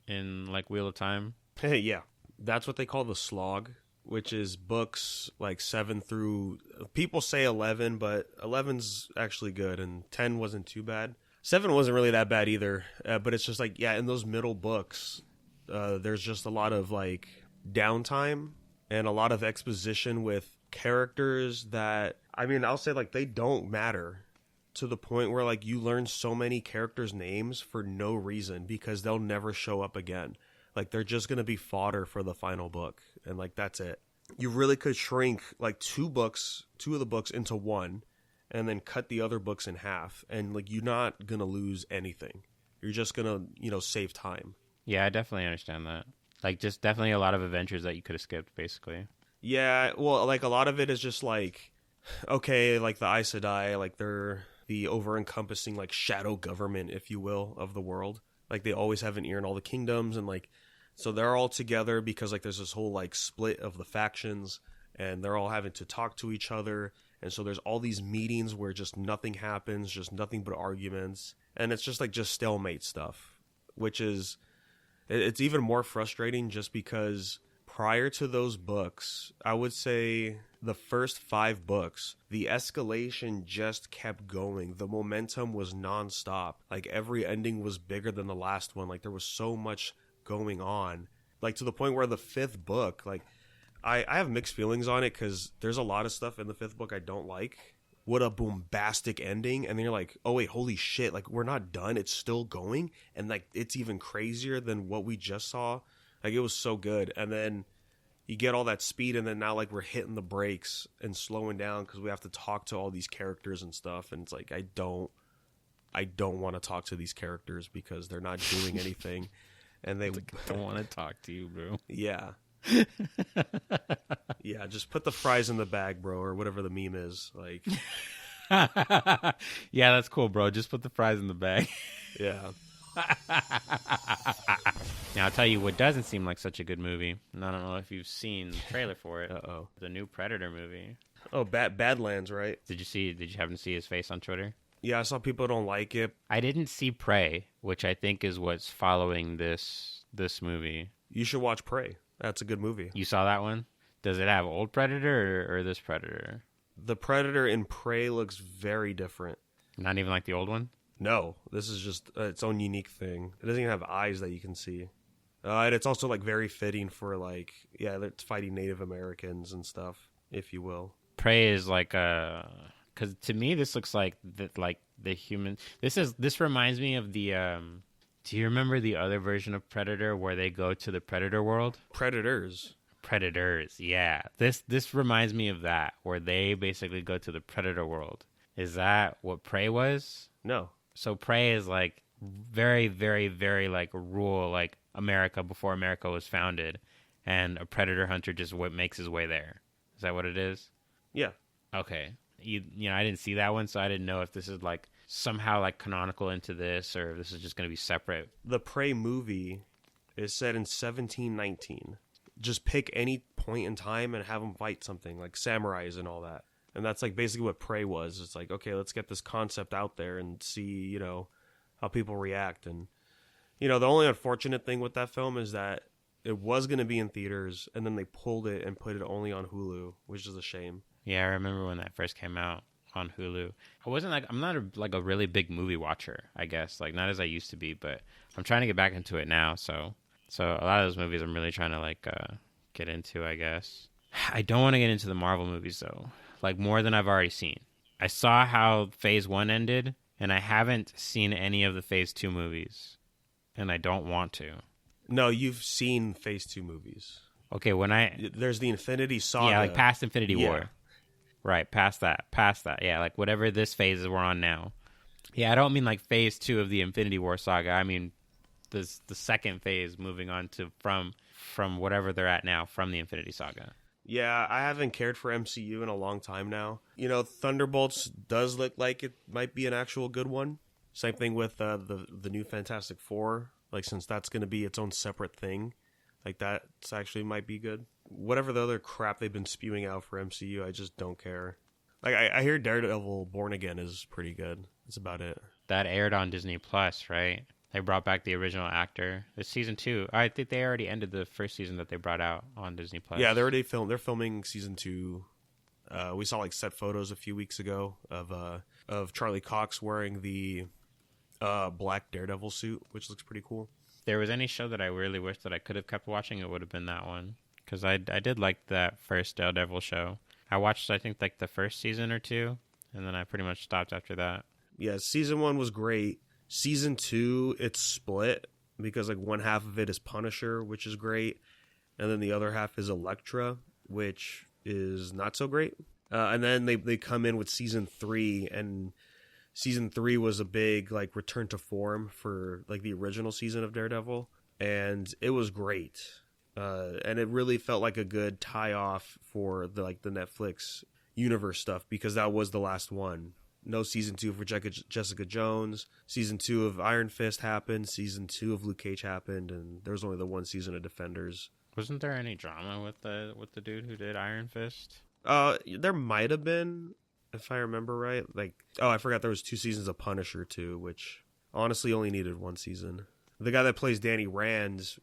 in like Wheel of Time? Yeah, that's what they call the slog, which is books like 7 through, people say 11, but 11's actually good, and 10 wasn't too bad. 7 wasn't really that bad either, but it's just like, yeah, in those middle books, there's just a lot of like downtime and a lot of exposition with characters that, I mean, I'll say like they don't matter, to the point where like you learn so many characters' names for no reason because they'll never show up again. Like, they're just going to be fodder for the final book. And, like, that's it. You really could shrink, like, two of the books into one, and then cut the other books in half. And, like, you're not going to lose anything. You're just going to, save time. Yeah, I definitely understand that. Like, just definitely a lot of adventures that you could have skipped, basically. Yeah, well, like, a lot of it is just, like, okay, like, the Aes Sedai, like, they're the over-encompassing, like, shadow government, if you will, of the world. Like, they always have an ear in all the kingdoms, and, like, so they're all together because like there's this whole like split of the factions, and they're all having to talk to each other, and so there's all these meetings where just nothing happens, just nothing but arguments, and it's just stalemate stuff, which is, it's even more frustrating just because prior to those books, I would say the first 5 books, the escalation just kept going. The momentum was nonstop. Like every ending was bigger than the last one. Like there was so much going on, like to the point where the 5th book, like I have mixed feelings on it because there's a lot of stuff in the 5th book I don't like. What a bombastic ending, and then you're like, oh wait, holy shit, like we're not done, it's still going, and like it's even crazier than what we just saw. Like it was so good, and then you get all that speed, and then now like we're hitting the brakes and slowing down because we have to talk to all these characters and stuff, and it's like I don't want to talk to these characters because they're not doing anything. And they don't want to talk to you, bro. Yeah. Yeah, just put the fries in the bag, bro, or whatever the meme is. Like, yeah, that's cool, bro. Just put the fries in the bag. Yeah. Now, I'll tell you what doesn't seem like such a good movie. And I don't know if you've seen the trailer for it. Uh-oh. The new Predator movie. Oh, Badlands, right? Did you happen to see his face on Twitter? Yeah, I saw people don't like it. I didn't see Prey, which I think is what's following this movie. You should watch Prey. That's a good movie. You saw that one? Does it have old Predator or this Predator? The Predator in Prey looks very different. Not even like the old one? No, this is just its own unique thing. It doesn't even have eyes that you can see. And it's also like very fitting for like, yeah, it's fighting Native Americans and stuff, if you will. Prey is like because to me this looks like the human. This reminds me of the. Do you remember the other version of Predator where they go to the Predator world? Predators, yeah. This reminds me of that, where they basically go to the Predator world. Is that what Prey was? No. So Prey is like very, very, very like rural, like America before America was founded, and a predator hunter just makes his way there. Is that what it is? Yeah. Okay. You know, I didn't see that one, so I didn't know if this is like somehow like canonical into this, or if this is just going to be separate. The Prey movie is set in 1719. Just pick any point in time and have them fight something like samurais and all that. And that's like basically what Prey was. It's like, okay, let's get this concept out there and see, you know, how people react. And, you know, the only unfortunate thing with that film is that it was going to be in theaters and then they pulled it and put it only on Hulu, which is a shame. Yeah, I remember when that first came out on Hulu. I'm not a really big movie watcher, I guess, like not as I used to be, but I'm trying to get back into it now. So a lot of those movies I'm really trying to like get into, I guess. I don't want to get into the Marvel movies though, like more than I've already seen. I saw how Phase 1 ended, and I haven't seen any of the Phase 2 movies, and I don't want to. No, you've seen Phase 2 movies. Okay, there's the Infinity Saga. Yeah, like past Infinity War. Right, past that. Yeah, like whatever this phase we're on now. Yeah, I don't mean like Phase 2 of the Infinity War saga. I mean the second phase moving on to from whatever they're at now from the Infinity Saga. Yeah, I haven't cared for MCU in a long time now. You know, Thunderbolts does look like it might be an actual good one. Same thing with the new Fantastic Four. Like, since that's going to be its own separate thing, like that's actually might be good. Whatever the other crap they've been spewing out for MCU, I just don't care. Like, I hear Daredevil Born Again is pretty good. That's about it. That aired on Disney Plus, right? They brought back the original actor. It's season 2. I think they already ended the first season that they brought out on Disney Plus. Yeah, they're filming season 2. We saw like set photos a few weeks ago of Charlie Cox wearing the black Daredevil suit, which looks pretty cool. If there was any show that I really wish that I could have kept watching, it would have been that one, because I did like that first Daredevil show. I watched, I think, like the first season or 2, and then I pretty much stopped after that. Yeah, season 1 was great. Season 2, it's split because like one half of it is Punisher, which is great, and then the other half is Elektra, which is not so great. And then they come in with season 3, and season 3 was a big like return to form for like the original season of Daredevil, and it was great. And it really felt like a good tie-off for the Netflix universe stuff, because that was the last one. No season 2 for Jessica Jones. Season 2 of Iron Fist happened. Season 2 of Luke Cage happened, and there was only the one season of Defenders. Wasn't there any drama with the dude who did Iron Fist? There might have been, if I remember right. Like, I forgot there was 2 seasons of Punisher too, which honestly only needed 1 season. The guy that plays Danny Rand,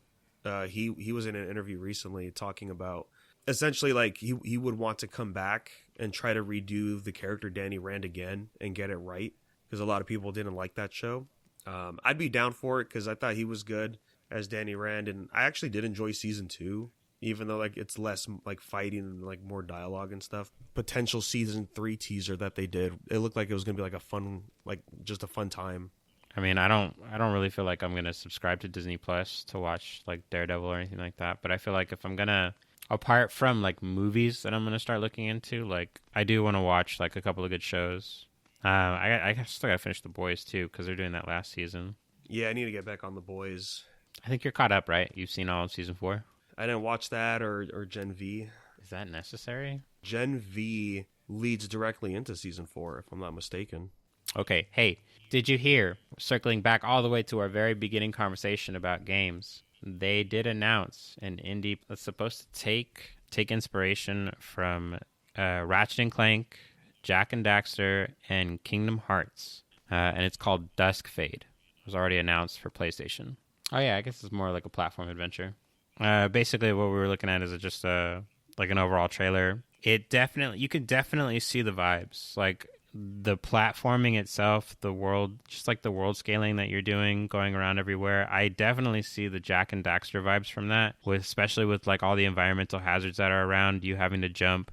he was in an interview recently talking about essentially like he would want to come back and try to redo the character Danny Rand again and get it right, because a lot of people didn't like that show. I'd be down for it because I thought he was good as Danny Rand, and I actually did enjoy season 2, even though like it's less like fighting and like more dialogue and stuff. Potential season 3 teaser that they did, it looked like it was gonna be like a fun, like just a fun time. I mean, I don't really feel like I'm gonna subscribe to Disney Plus to watch like Daredevil or anything like that, but I feel like if I'm gonna, apart from like movies that I'm gonna start looking into, like I do want to watch like a couple of good shows. I still gotta finish The Boys too, because they're doing that last season. Yeah, I need to get back on The Boys. I think you're caught up, right? You've seen all of season 4. I didn't watch that or Gen V. Is that necessary? Gen V leads directly into season 4, if I'm not mistaken. Okay, hey, did you hear, circling back all the way to our very beginning conversation about games, they did announce an indie that's supposed to take inspiration from Ratchet and Clank, Jak and Daxter, and Kingdom Hearts, and it's called Dusk Fade. It was already announced for PlayStation. Oh yeah, I guess it's more like a platform adventure. Basically, what we were looking at is just like an overall trailer. You could definitely see the vibes. Like the platforming itself, the world, just like the world scaling that you're doing, going around everywhere. I definitely see the Jack and Daxter vibes from that, especially with like all the environmental hazards that are around you having to jump.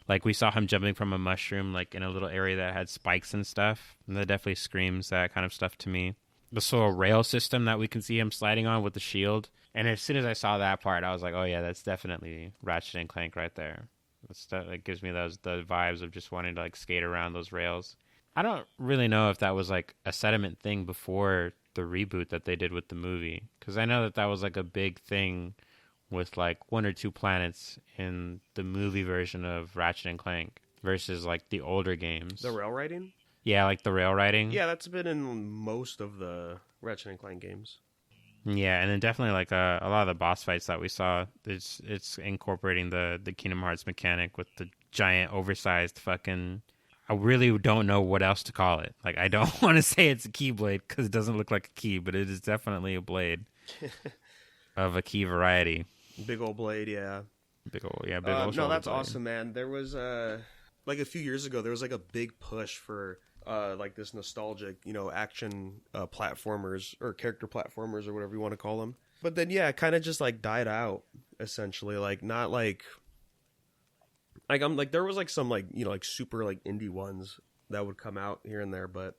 Like we saw him jumping from a mushroom, like in a little area that had spikes and stuff. And that definitely screams that kind of stuff to me. The sort of rail system that we can see him sliding on with the shield. And as soon as I saw that part, I was like, oh yeah, that's definitely Ratchet and Clank right there. It gives me the vibes of just wanting to like skate around those rails. I don't really know if that was like a sediment thing before the reboot that they did with the movie, because I know that was like a big thing with like 1 or 2 planets in the movie version of Ratchet and Clank versus like the older games. The rail riding? Yeah, like the rail riding. Yeah, that's been in most of the Ratchet and Clank games. Yeah, and then definitely like a lot of the boss fights that we saw, it's incorporating the Kingdom Hearts mechanic with the giant oversized fucking. I really don't know what else to call it. Like I don't want to say it's a keyblade because it doesn't look like a key, but it is definitely a blade of a key variety. Big old blade, yeah. Big old blade. No, that's awesome, man. There was like a few years ago, there was like a big push for. Like this nostalgic, action platformers or character platformers or whatever you want to call them. But then, yeah, it kind of just like died out essentially. Like not like I'm like there was like some like like super like indie ones that would come out here and there, but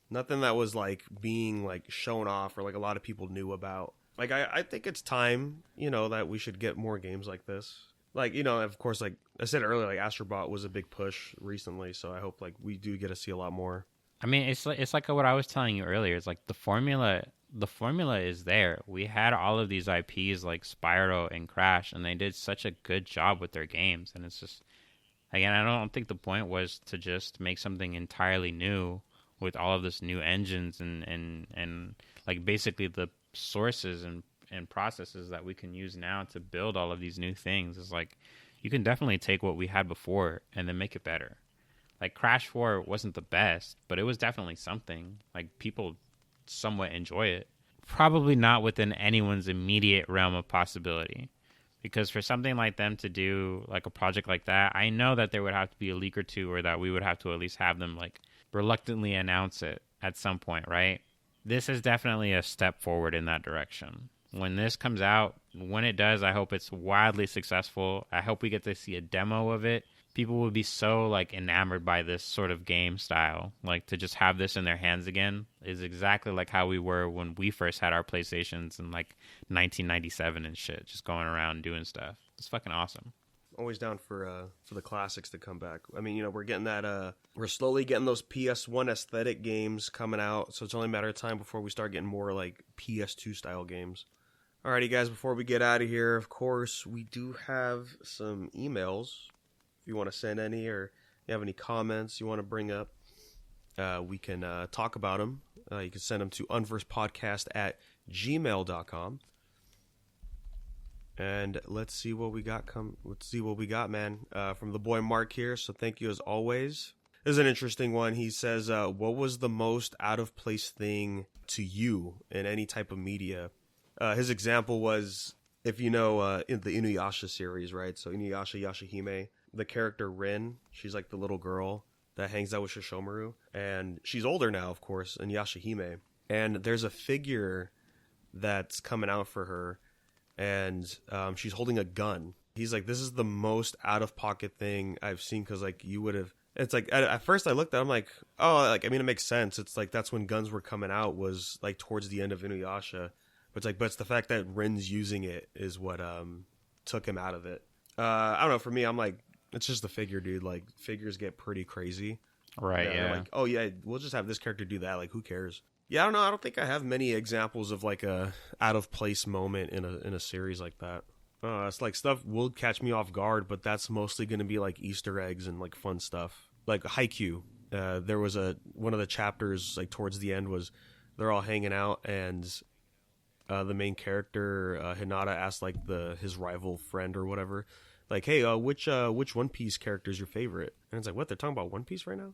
nothing that was like being like shown off or like a lot of people knew about. Like I think it's time that we should get more games like this. Like, of course, like I said earlier, like Astrobot was a big push recently, so I hope like we do get to see a lot more. I mean, it's like what I was telling you earlier. It's like the formula is there. We had all of these IPs like Spyro and Crash, and they did such a good job with their games. And it's just, again, I don't think the point was to just make something entirely new with all of this new engines and like basically the sources and processes that we can use now to build all of these new things. Is like you can definitely take what we had before and then make it better. Like Crash 4 wasn't the best, but it was definitely something. Like people somewhat enjoy it. Probably not within anyone's immediate realm of possibility. Because for something like them to do like a project like that, I know that there would have to be a leak or two, or that we would have to at least have them like reluctantly announce it at some point, right? This is definitely a step forward in that direction. When this comes out, when it does, I hope it's wildly successful. I hope we get to see a demo of it. People will be so like enamored by this sort of game style. Like to just have this in their hands again is exactly like how we were when we first had our PlayStations in like 1997 and shit, just going around doing stuff. It's fucking awesome. Always down for the classics to come back. I mean, we're getting that. We're slowly getting those PS1 aesthetic games coming out, so it's only a matter of time before we start getting more like PS2 style games. Alrighty, guys, before we get out of here, of course, we do have some emails. If you want to send any or you have any comments you want to bring up, we can talk about them. You can send them to unversedpodcast@gmail.com. And let's see what we got. Let's see what we got, man. From the boy Mark here, so thank you as always. This is an interesting one. He says, what was the most out-of-place thing to you in any type of media? His example was, if you know, in the Inuyasha series, right? So Inuyasha Yashahime, the character Rin, she's like the little girl that hangs out with Shishomaru. And she's older now, of course, in Yashahime. And there's a figure that's coming out for her, and she's holding a gun. He's like, this is the most out-of-pocket thing I've seen, because like you would have... It's like, at first I looked at it, I'm like, oh, like, I mean, it makes sense. It's like, that's when guns were coming out, was like towards the end of Inuyasha. But it's the fact that Rin's using it is what took him out of it. I don't know. For me, I'm like, it's just the figure, dude. Like figures get pretty crazy, right? Yeah. Like, oh yeah, we'll just have this character do that. Like, who cares? Yeah, I don't know. I don't think I have many examples of like a out of place moment in a series like that. It's like stuff will catch me off guard, but that's mostly going to be like Easter eggs and like fun stuff. Like Haikyuu, there was one of the chapters like towards the end was they're all hanging out, and the main character Hinata asked like his rival friend or whatever, like, hey, which One Piece character is your favorite? And it's like, what, they're talking about One Piece right now?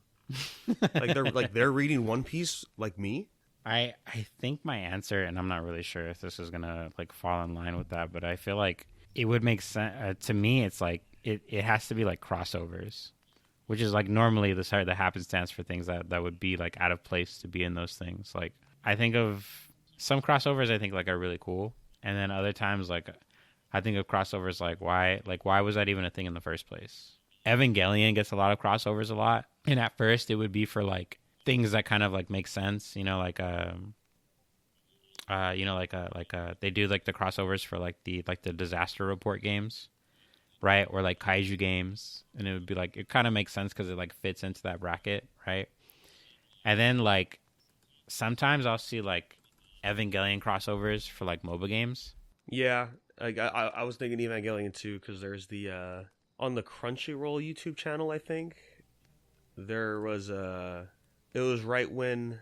they're reading One Piece like me. I think my answer, and I'm not really sure if this is gonna like fall in line with that, but I feel like it would make sense to me. It's like it has to be like crossovers, which is like normally the happenstance for things that would be like out of place to be in those things. Like I think of some crossovers I think like are really cool, and then other times like I think of crossovers like why was that even a thing in the first place? Evangelion gets a lot of crossovers a lot, and at first it would be for like things that kind of like make sense, they do like the crossovers for like the disaster report games, right? Or like kaiju games, and it would be like it kind of makes sense because it like fits into that bracket, right? And then like sometimes I'll see like Evangelion crossovers for like MOBA games. Yeah, like I was thinking Evangelion too, because there's the on the Crunchyroll YouTube channel, I think there was it was right when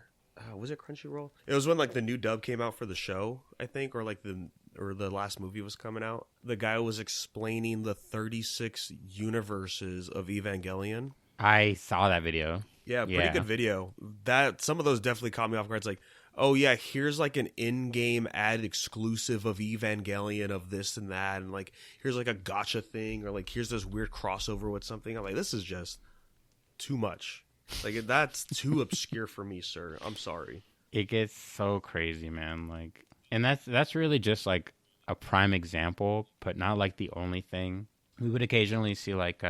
was it Crunchyroll? It was when like the new dub came out for the show, I think, or the last movie was coming out. The guy was explaining the 36 universes of Evangelion. I saw that video. Yeah, pretty good video. That some of those definitely caught me off guard. It's like, oh yeah, here's like an in-game ad exclusive of Evangelion of this and that, and like here's like a gotcha thing, or like here's this weird crossover with something. I'm like, this is just too much. Like that's too obscure for me, sir. I'm sorry. It gets so crazy, man. Like, and that's really just like a prime example, but not like the only thing. We would occasionally see like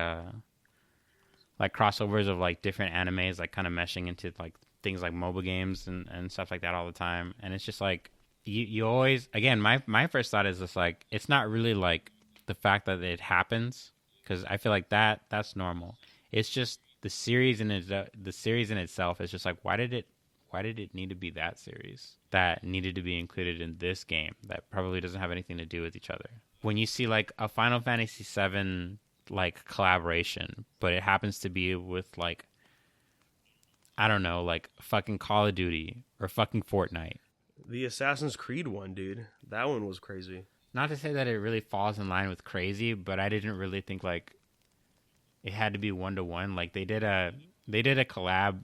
crossovers of like different animes, like kind of meshing into like things like mobile games and stuff like that all the time. And it's just like you always, again, my first thought is just like it's not really like the fact that it happens, because I feel like that's normal. It's just the series in itself is just like why did it need to be that series that needed to be included in this game that probably doesn't have anything to do with each other? When you see like a Final Fantasy VII like collaboration, but it happens to be with like, I don't know, like fucking Call of Duty or fucking Fortnite. The Assassin's Creed one, dude, that one was crazy. Not to say that it really falls in line with crazy, but I didn't really think like it had to be 1-to-1. Like they did a collab,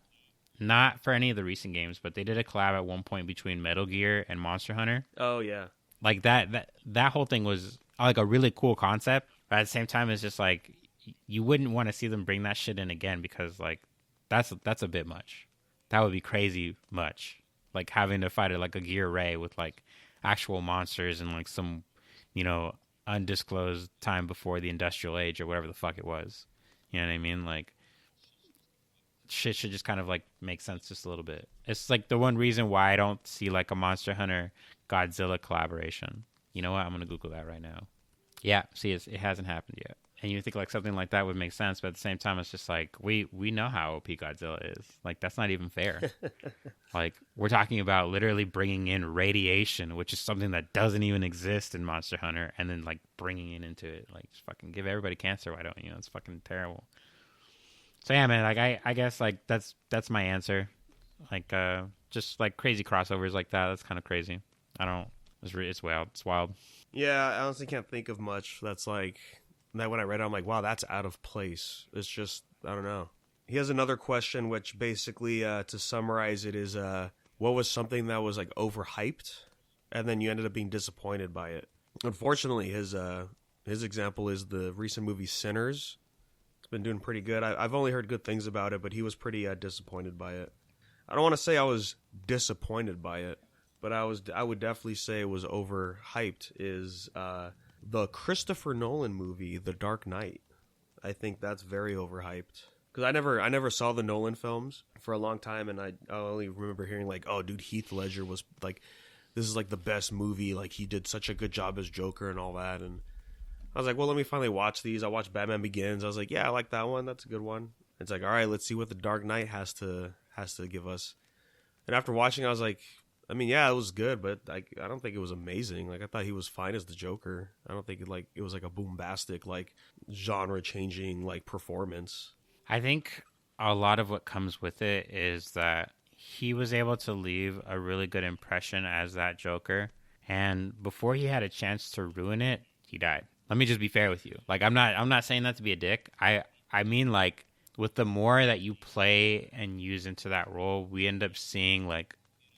not for any of the recent games, but they did a collab at one point between Metal Gear and Monster Hunter. Oh yeah, like that whole thing was like a really cool concept, but at the same time it's just like you wouldn't want to see them bring that shit in again, because like that's a bit much. That would be crazy much, like having to fight like a Gear Ray with like actual monsters and like some undisclosed time before the industrial age or whatever the fuck it was. You know what I mean? Like, shit should just kind of like make sense just a little bit. It's like the one reason why I don't see like a Monster Hunter Godzilla collaboration. You know what? I'm gonna Google that right now. Yeah, see, it hasn't happened yet. And you think like something like that would make sense, but at the same time, it's just like we know how OP Godzilla is. Like that's not even fair. Like we're talking about literally bringing in radiation, which is something that doesn't even exist in Monster Hunter, and then like bringing it into it. Like just fucking give everybody cancer. Why don't you? It's fucking terrible. So yeah, man. Like I guess like that's my answer. Like just like crazy crossovers like that. That's kind of crazy. It's wild. It's wild. Yeah, I honestly can't think of much that's like that. When I read it, I'm like, wow, that's out of place. It's just, I don't know. He has another question, which basically, to summarize it, is what was something that was like overhyped, and then you ended up being disappointed by it. Unfortunately, his example is the recent movie Sinners. It's been doing pretty good. I've only heard good things about it, but he was pretty disappointed by it. I don't want to say I was disappointed by it, but I would definitely say it was overhyped. Is the Christopher Nolan movie, The Dark Knight. I think that's very overhyped. Because I never saw the Nolan films for a long time, and I only remember hearing like, oh, dude, Heath Ledger was like, this is like the best movie. Like he did such a good job as Joker and all that. And I was like, well, let me finally watch these. I watched Batman Begins. I was like, yeah, I like that one. That's a good one. It's like, all right, let's see what The Dark Knight has to give us. And after watching, I was like, I mean, yeah, it was good, but I don't think it was amazing. Like I thought he was fine as the Joker. I don't think it was like a bombastic, like genre changing like performance. I think a lot of what comes with it is that he was able to leave a really good impression as that Joker, and before he had a chance to ruin it, he died. Let me just be fair with you. Like I'm not saying that to be a dick. I mean, like, with the more that you play and use into that role, we end up seeing like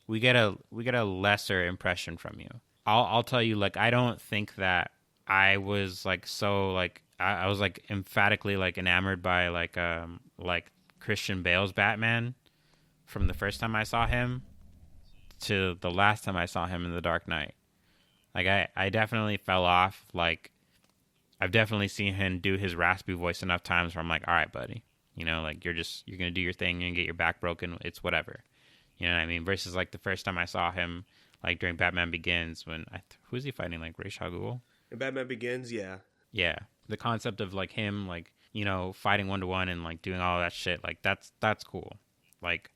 we get a lesser impression from you. I'll tell you, like, I don't think that I was like so like I was like emphatically like enamored by like Christian Bale's Batman from the first time I saw him to the last time I saw him in The Dark Knight. Like I definitely fell off. Like I've definitely seen him do his raspy voice enough times where I'm like, all right, buddy, you know, like you're gonna do your thing and get your back broken. It's whatever, you know what I mean? Versus like the first time I saw him, like during Batman Begins, when who is he fighting? Like Ra's al Ghul? In Batman Begins, yeah. Yeah, the concept of like him, like, you know, fighting 1-to-1 and like doing all that shit, like that's cool. Like,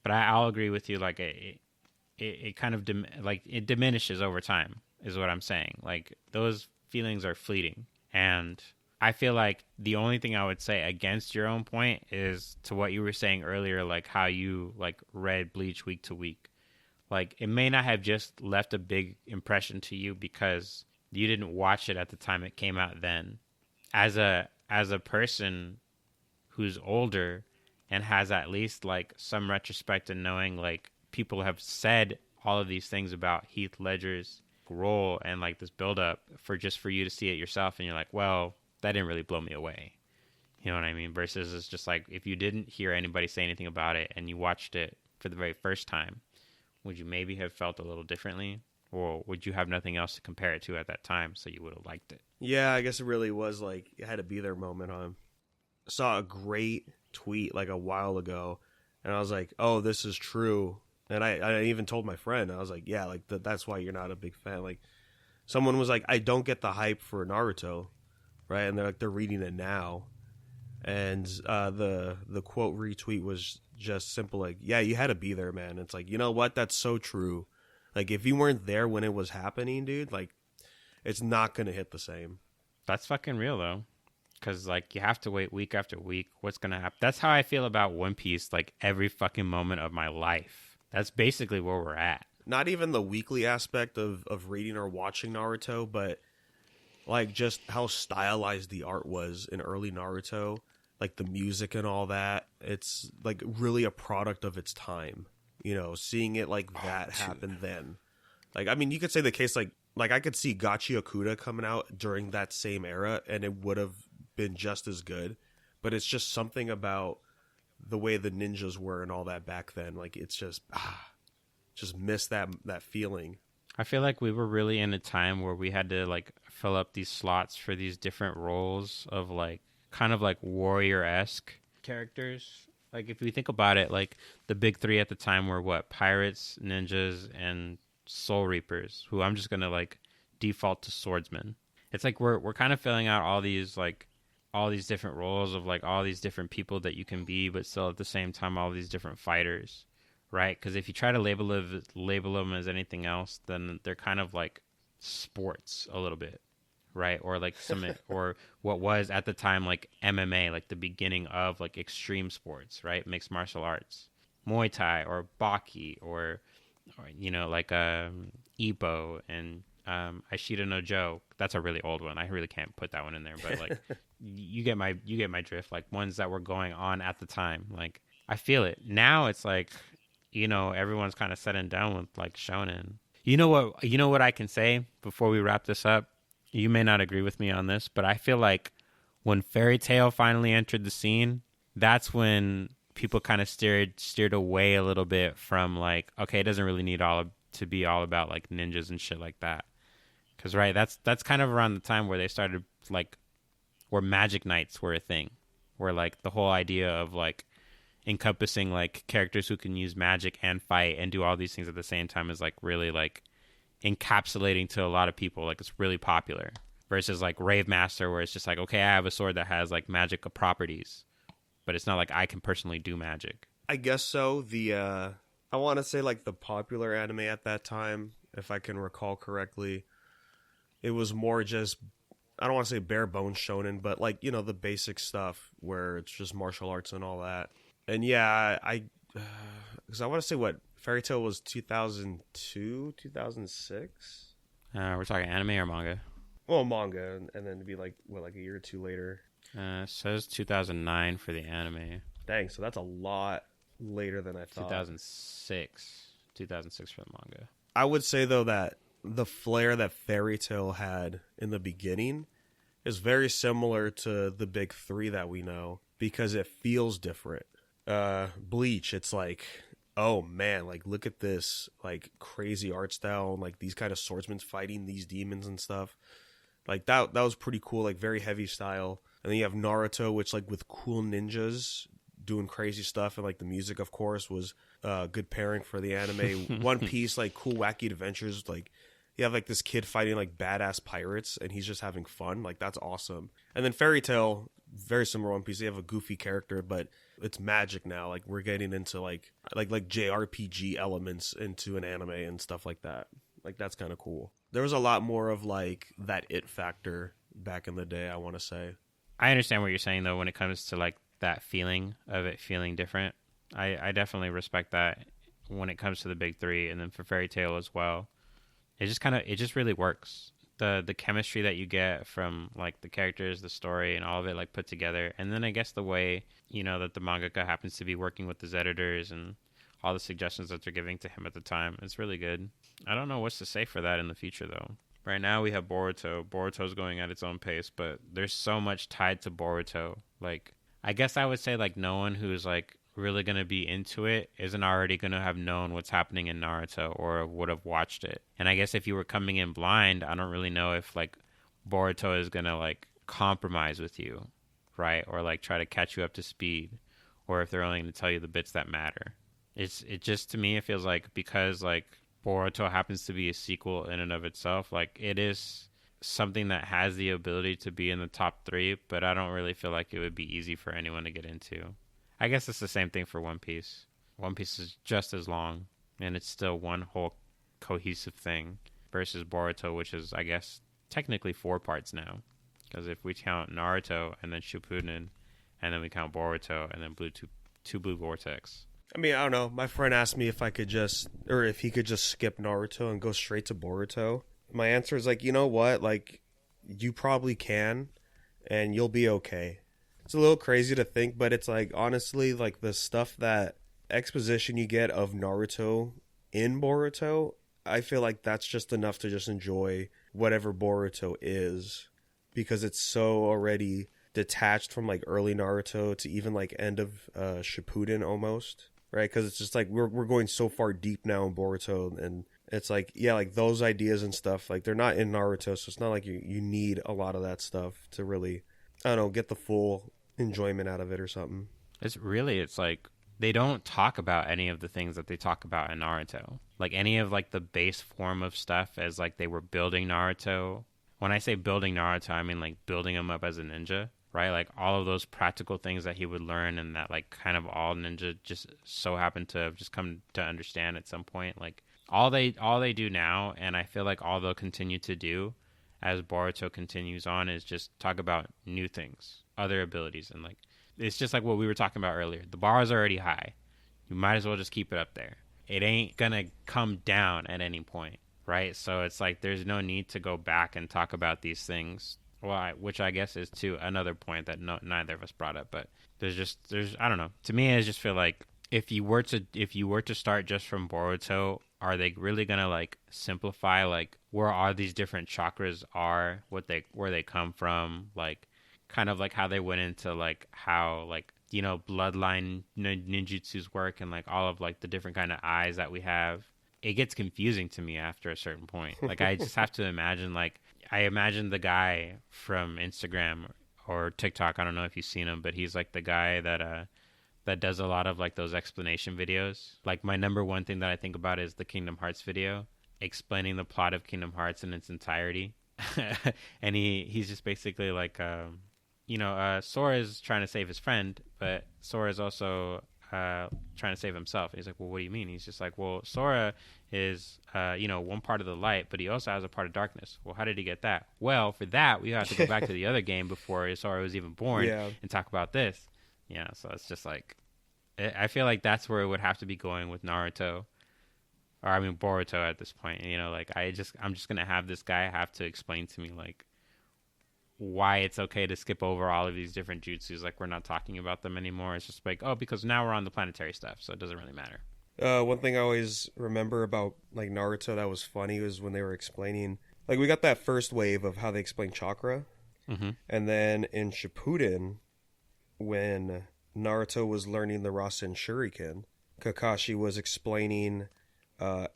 but I'll agree with you. Like it kind of like it diminishes over time, is what I'm saying. Like those feelings are fleeting, and I feel like the only thing I would say against your own point is to what you were saying earlier, like how you like read Bleach week to week. Like it may not have just left a big impression to you because you didn't watch it at the time it came out then. As a person who's older and has at least like some retrospect in knowing like people have said all of these things about Heath Ledger's role and like this build up for you to see it yourself, and you're like, well, that didn't really blow me away. You know what I mean? Versus it's just like if you didn't hear anybody say anything about it and you watched it for the very first time, would you maybe have felt a little differently? Or would you have nothing else to compare it to at that time, so you would have liked it? Yeah, I guess it really was like it had to be their moment. I saw a great tweet like a while ago, and I was like, "Oh, this is true." And I even told my friend, I was like, "Yeah, like that's why you're not a big fan." Like, someone was like, "I don't get the hype for Naruto," right? And they're reading it now, and the quote retweet was just simple like, "Yeah, you had to be there, man." It's like, you know what? That's so true. Like, if you weren't there when it was happening, dude, like, it's not going to hit the same. That's fucking real, though. Because, like, you have to wait week after week. What's going to happen? That's how I feel about One Piece, like, every fucking moment of my life. That's basically where we're at. Not even the weekly aspect of reading or watching Naruto, but, like, just how stylized the art was in early Naruto. Like, the music and all that. It's, like, really a product of its time. You know, seeing it like that happen then. Like, I mean, you could say the case, like I could see Gachi Okuda coming out during that same era, and it would have been just as good. But it's just something about the way the ninjas were and all that back then. Like, it's just miss that feeling. I feel like we were really in a time where we had to, like, fill up these slots for these different roles of, like, kind of like warrior-esque characters. Like, if we think about it, like, the big three at the time were what? Pirates, ninjas, and soul reapers, who I'm just going to, like, default to swordsmen. It's like we're kind of filling out all these different roles of, like, all these different people that you can be, but still at the same time, all these different fighters, right? Because if you try to label them as anything else, then they're kind of like sports a little bit. Right, or like or what was at the time like MMA, like the beginning of like extreme sports, right? Mixed martial arts, Muay Thai or Baki, or you know, like Ippo and Aishida no Joe. That's a really old one. I really can't put that one in there, but like you get my drift. Like ones that were going on at the time. Like I feel it now. It's like, you know, everyone's kind of set and done with like shonen. You know what I can say before we wrap this up. You may not agree with me on this, but I feel like when Fairy Tail finally entered the scene, that's when people kind of steered away a little bit from like, okay, it doesn't really need to be all about like ninjas and shit like that. Because right, that's kind of around the time where they started like, where magic knights were a thing, where like the whole idea of like encompassing like characters who can use magic and fight and do all these things at the same time is like really like encapsulating to a lot of people. Like it's really popular versus like Rave Master, where it's just like, okay, I have a sword that has like magic properties, but it's not like I can personally do magic. I guess so. I want to say like the popular anime at that time, if I can recall correctly, it was more just, I don't want to say bare bones shonen, but like, you know, the basic stuff where it's just martial arts and all that. And yeah, because I want to say what Fairy Tail was 2002, 2006. We're talking anime or manga? Well, manga, and then to be like what, like a year or two later. Says 2009 for the anime. Dang, so that's a lot later than I thought. 2006 for the manga. I would say though that the flair that Fairy Tail had in the beginning is very similar to the big three that we know because it feels different. Bleach, it's like, oh man, like look at this like crazy art style and like these kind of swordsmen fighting these demons and stuff. Like that was pretty cool, like very heavy style. And then you have Naruto, which like with cool ninjas doing crazy stuff, and like the music of course was good pairing for the anime. One Piece, like cool wacky adventures, like you have like this kid fighting like badass pirates and he's just having fun, like that's awesome. And then Fairy Tail, very similar to One Piece. They have a goofy character, but it's magic now. Like we're getting into like JRPG elements into an anime and stuff like that. Like that's kind of cool. There was a lot more of like that it factor back in the day, I want to say. I understand what you're saying though when it comes to like that feeling of it feeling different. I definitely respect that when it comes to the big three, and then for Fairy Tail as well. It just really works. The chemistry that you get from like the characters, the story, and all of it like put together, and then I guess the way that the mangaka happens to be working with his editors and all the suggestions that they're giving to him at the time, it's really good. I don't know what's to say for that in the future though. Right now we have Boruto. Boruto's going at its own pace, but there's so much tied to Boruto. Like I guess I would say like no one who's like really going to be into it isn't already going to have known what's happening in Naruto or would have watched it. And I guess if you were coming in blind, I don't really know if like Boruto is going to like compromise with you, right? Or like try to catch you up to speed, or if they're only going to tell you the bits that matter. It just, to me, it feels like because like Boruto happens to be a sequel in and of itself, like it is something that has the ability to be in the top 3, but I don't really feel like it would be easy for anyone to get into. I guess it's the same thing for One Piece. One Piece is just as long, and it's still one whole cohesive thing, versus Boruto, which is, I guess, technically 4 parts now. Because if we count Naruto, and then Shippuden, and then we count Boruto, and then two Blue Vortex. I mean, I don't know. My friend asked me if he could just skip Naruto and go straight to Boruto. My answer is like, you know what? Like, you probably can, and you'll be okay. It's a little crazy to think, but it's like, honestly, like the stuff that exposition you get of Naruto in Boruto, I feel like that's just enough to just enjoy whatever Boruto is, because it's so already detached from like early Naruto to even like end of Shippuden almost, right? Because it's just like we're going so far deep now in Boruto, and it's like, yeah, like those ideas and stuff, like they're not in Naruto, so it's not like you need a lot of that stuff to really, I don't know, get the full enjoyment out of it or something. It's like they don't talk about any of the things that they talk about in Naruto, like any of like the base form of stuff as like they were building Naruto. When I say building Naruto, I mean like building him up as a ninja, right? Like all of those practical things that he would learn, and that like kind of all ninja just so happened to have just come to understand at some point. Like all they do now, and I feel like all they'll continue to do as Boruto continues on, is just talk about new things, other abilities, and like it's just like what we were talking about earlier. The bar is already high. You might as well just keep it up there. It ain't gonna come down at any point, right? So it's like there's no need to go back and talk about these things. Well, which I guess is to another point that neither of us brought up. But there's I don't know. To me, I just feel like if you were to start just from Boruto, are they really gonna like simplify like where all these different chakras are, where they come from, like kind of like how they went into like how like bloodline ninjutsus work, and like all of like the different kind of eyes that we have. It gets confusing to me after a certain point. Like I just have to imagine, like I imagine the guy from Instagram or TikTok. I don't know if you've seen him, but he's like the guy that does a lot of like those explanation videos. Like my number one thing that I think about is the Kingdom Hearts video explaining the plot of Kingdom Hearts in its entirety. And he's just basically like, Sora is trying to save his friend, but Sora is also trying to save himself. He's like, well, what do you mean? He's just like, well, Sora is, one part of the light, but he also has a part of darkness. Well, how did he get that? Well, for that, we have to go back to the other game before Sora was even born and talk about this. Yeah, so it's just like, I feel like that's where it would have to be going with Naruto. Or, I mean, Boruto at this point. Like, I'm just going to have this guy have to explain to me, like, why it's okay to skip over all of these different jutsus. Like, we're not talking about them anymore. It's just like, oh, because now we're on the planetary stuff, so it doesn't really matter. One thing I always remember about, like, Naruto that was funny was when they were explaining, like, we got that first wave of how they explain chakra. Mm-hmm. And then in Shippuden, when Naruto was learning the Rasen Shuriken, Kakashi was explaining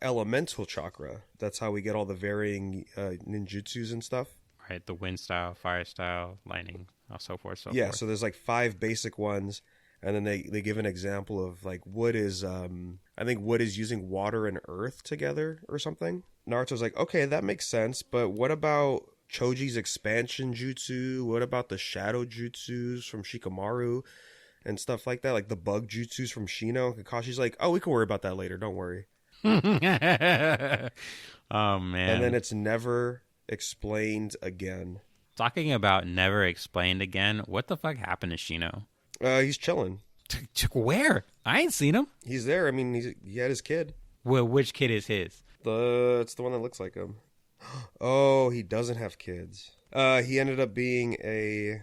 elemental chakra. That's how we get all the varying ninjutsus and stuff. Right, the wind style, fire style, lightning, so forth, so Yeah, forth. so there's like 5 basic ones, and then they give an example of like wood is I think wood is using water and earth together or something. Naruto's like, okay, that makes sense, but what about Choji's expansion jutsu? What about the shadow jutsus from Shikamaru and stuff like that, like the bug jutsus from Shino? Kakashi's like, oh, we can worry about that later, don't worry. Oh And then man. it's never explained again. Talking about never explained again, what the fuck happened to Shino? He's chilling. Where? I ain't seen him. He's there. I mean, he had his kid. Well, which kid is his? It's the one that looks like him. Oh, he doesn't have kids. He ended up being a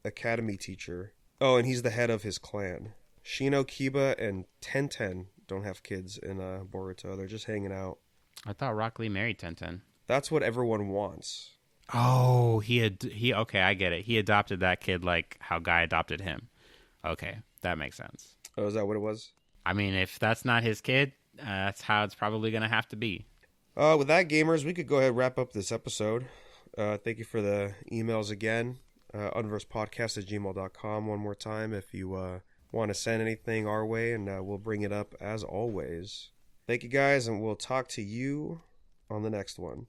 academy teacher. Oh, and he's the head of his clan. Shino, Kiba, and Tenten don't have kids in Boruto. They're just hanging out. I thought Rock Lee married Tenten. That's what everyone wants. Oh, he okay, I get it. He adopted that kid like how Guy adopted him. Okay, that makes sense. Oh, is that what it was? I mean, if that's not his kid, that's how it's probably going to have to be. With that, gamers, we could go ahead and wrap up this episode. Thank you for the emails again. Unversedpodcast@gmail.com one more time if you want to send anything our way, and we'll bring it up as always. Thank you guys, and we'll talk to you on the next one.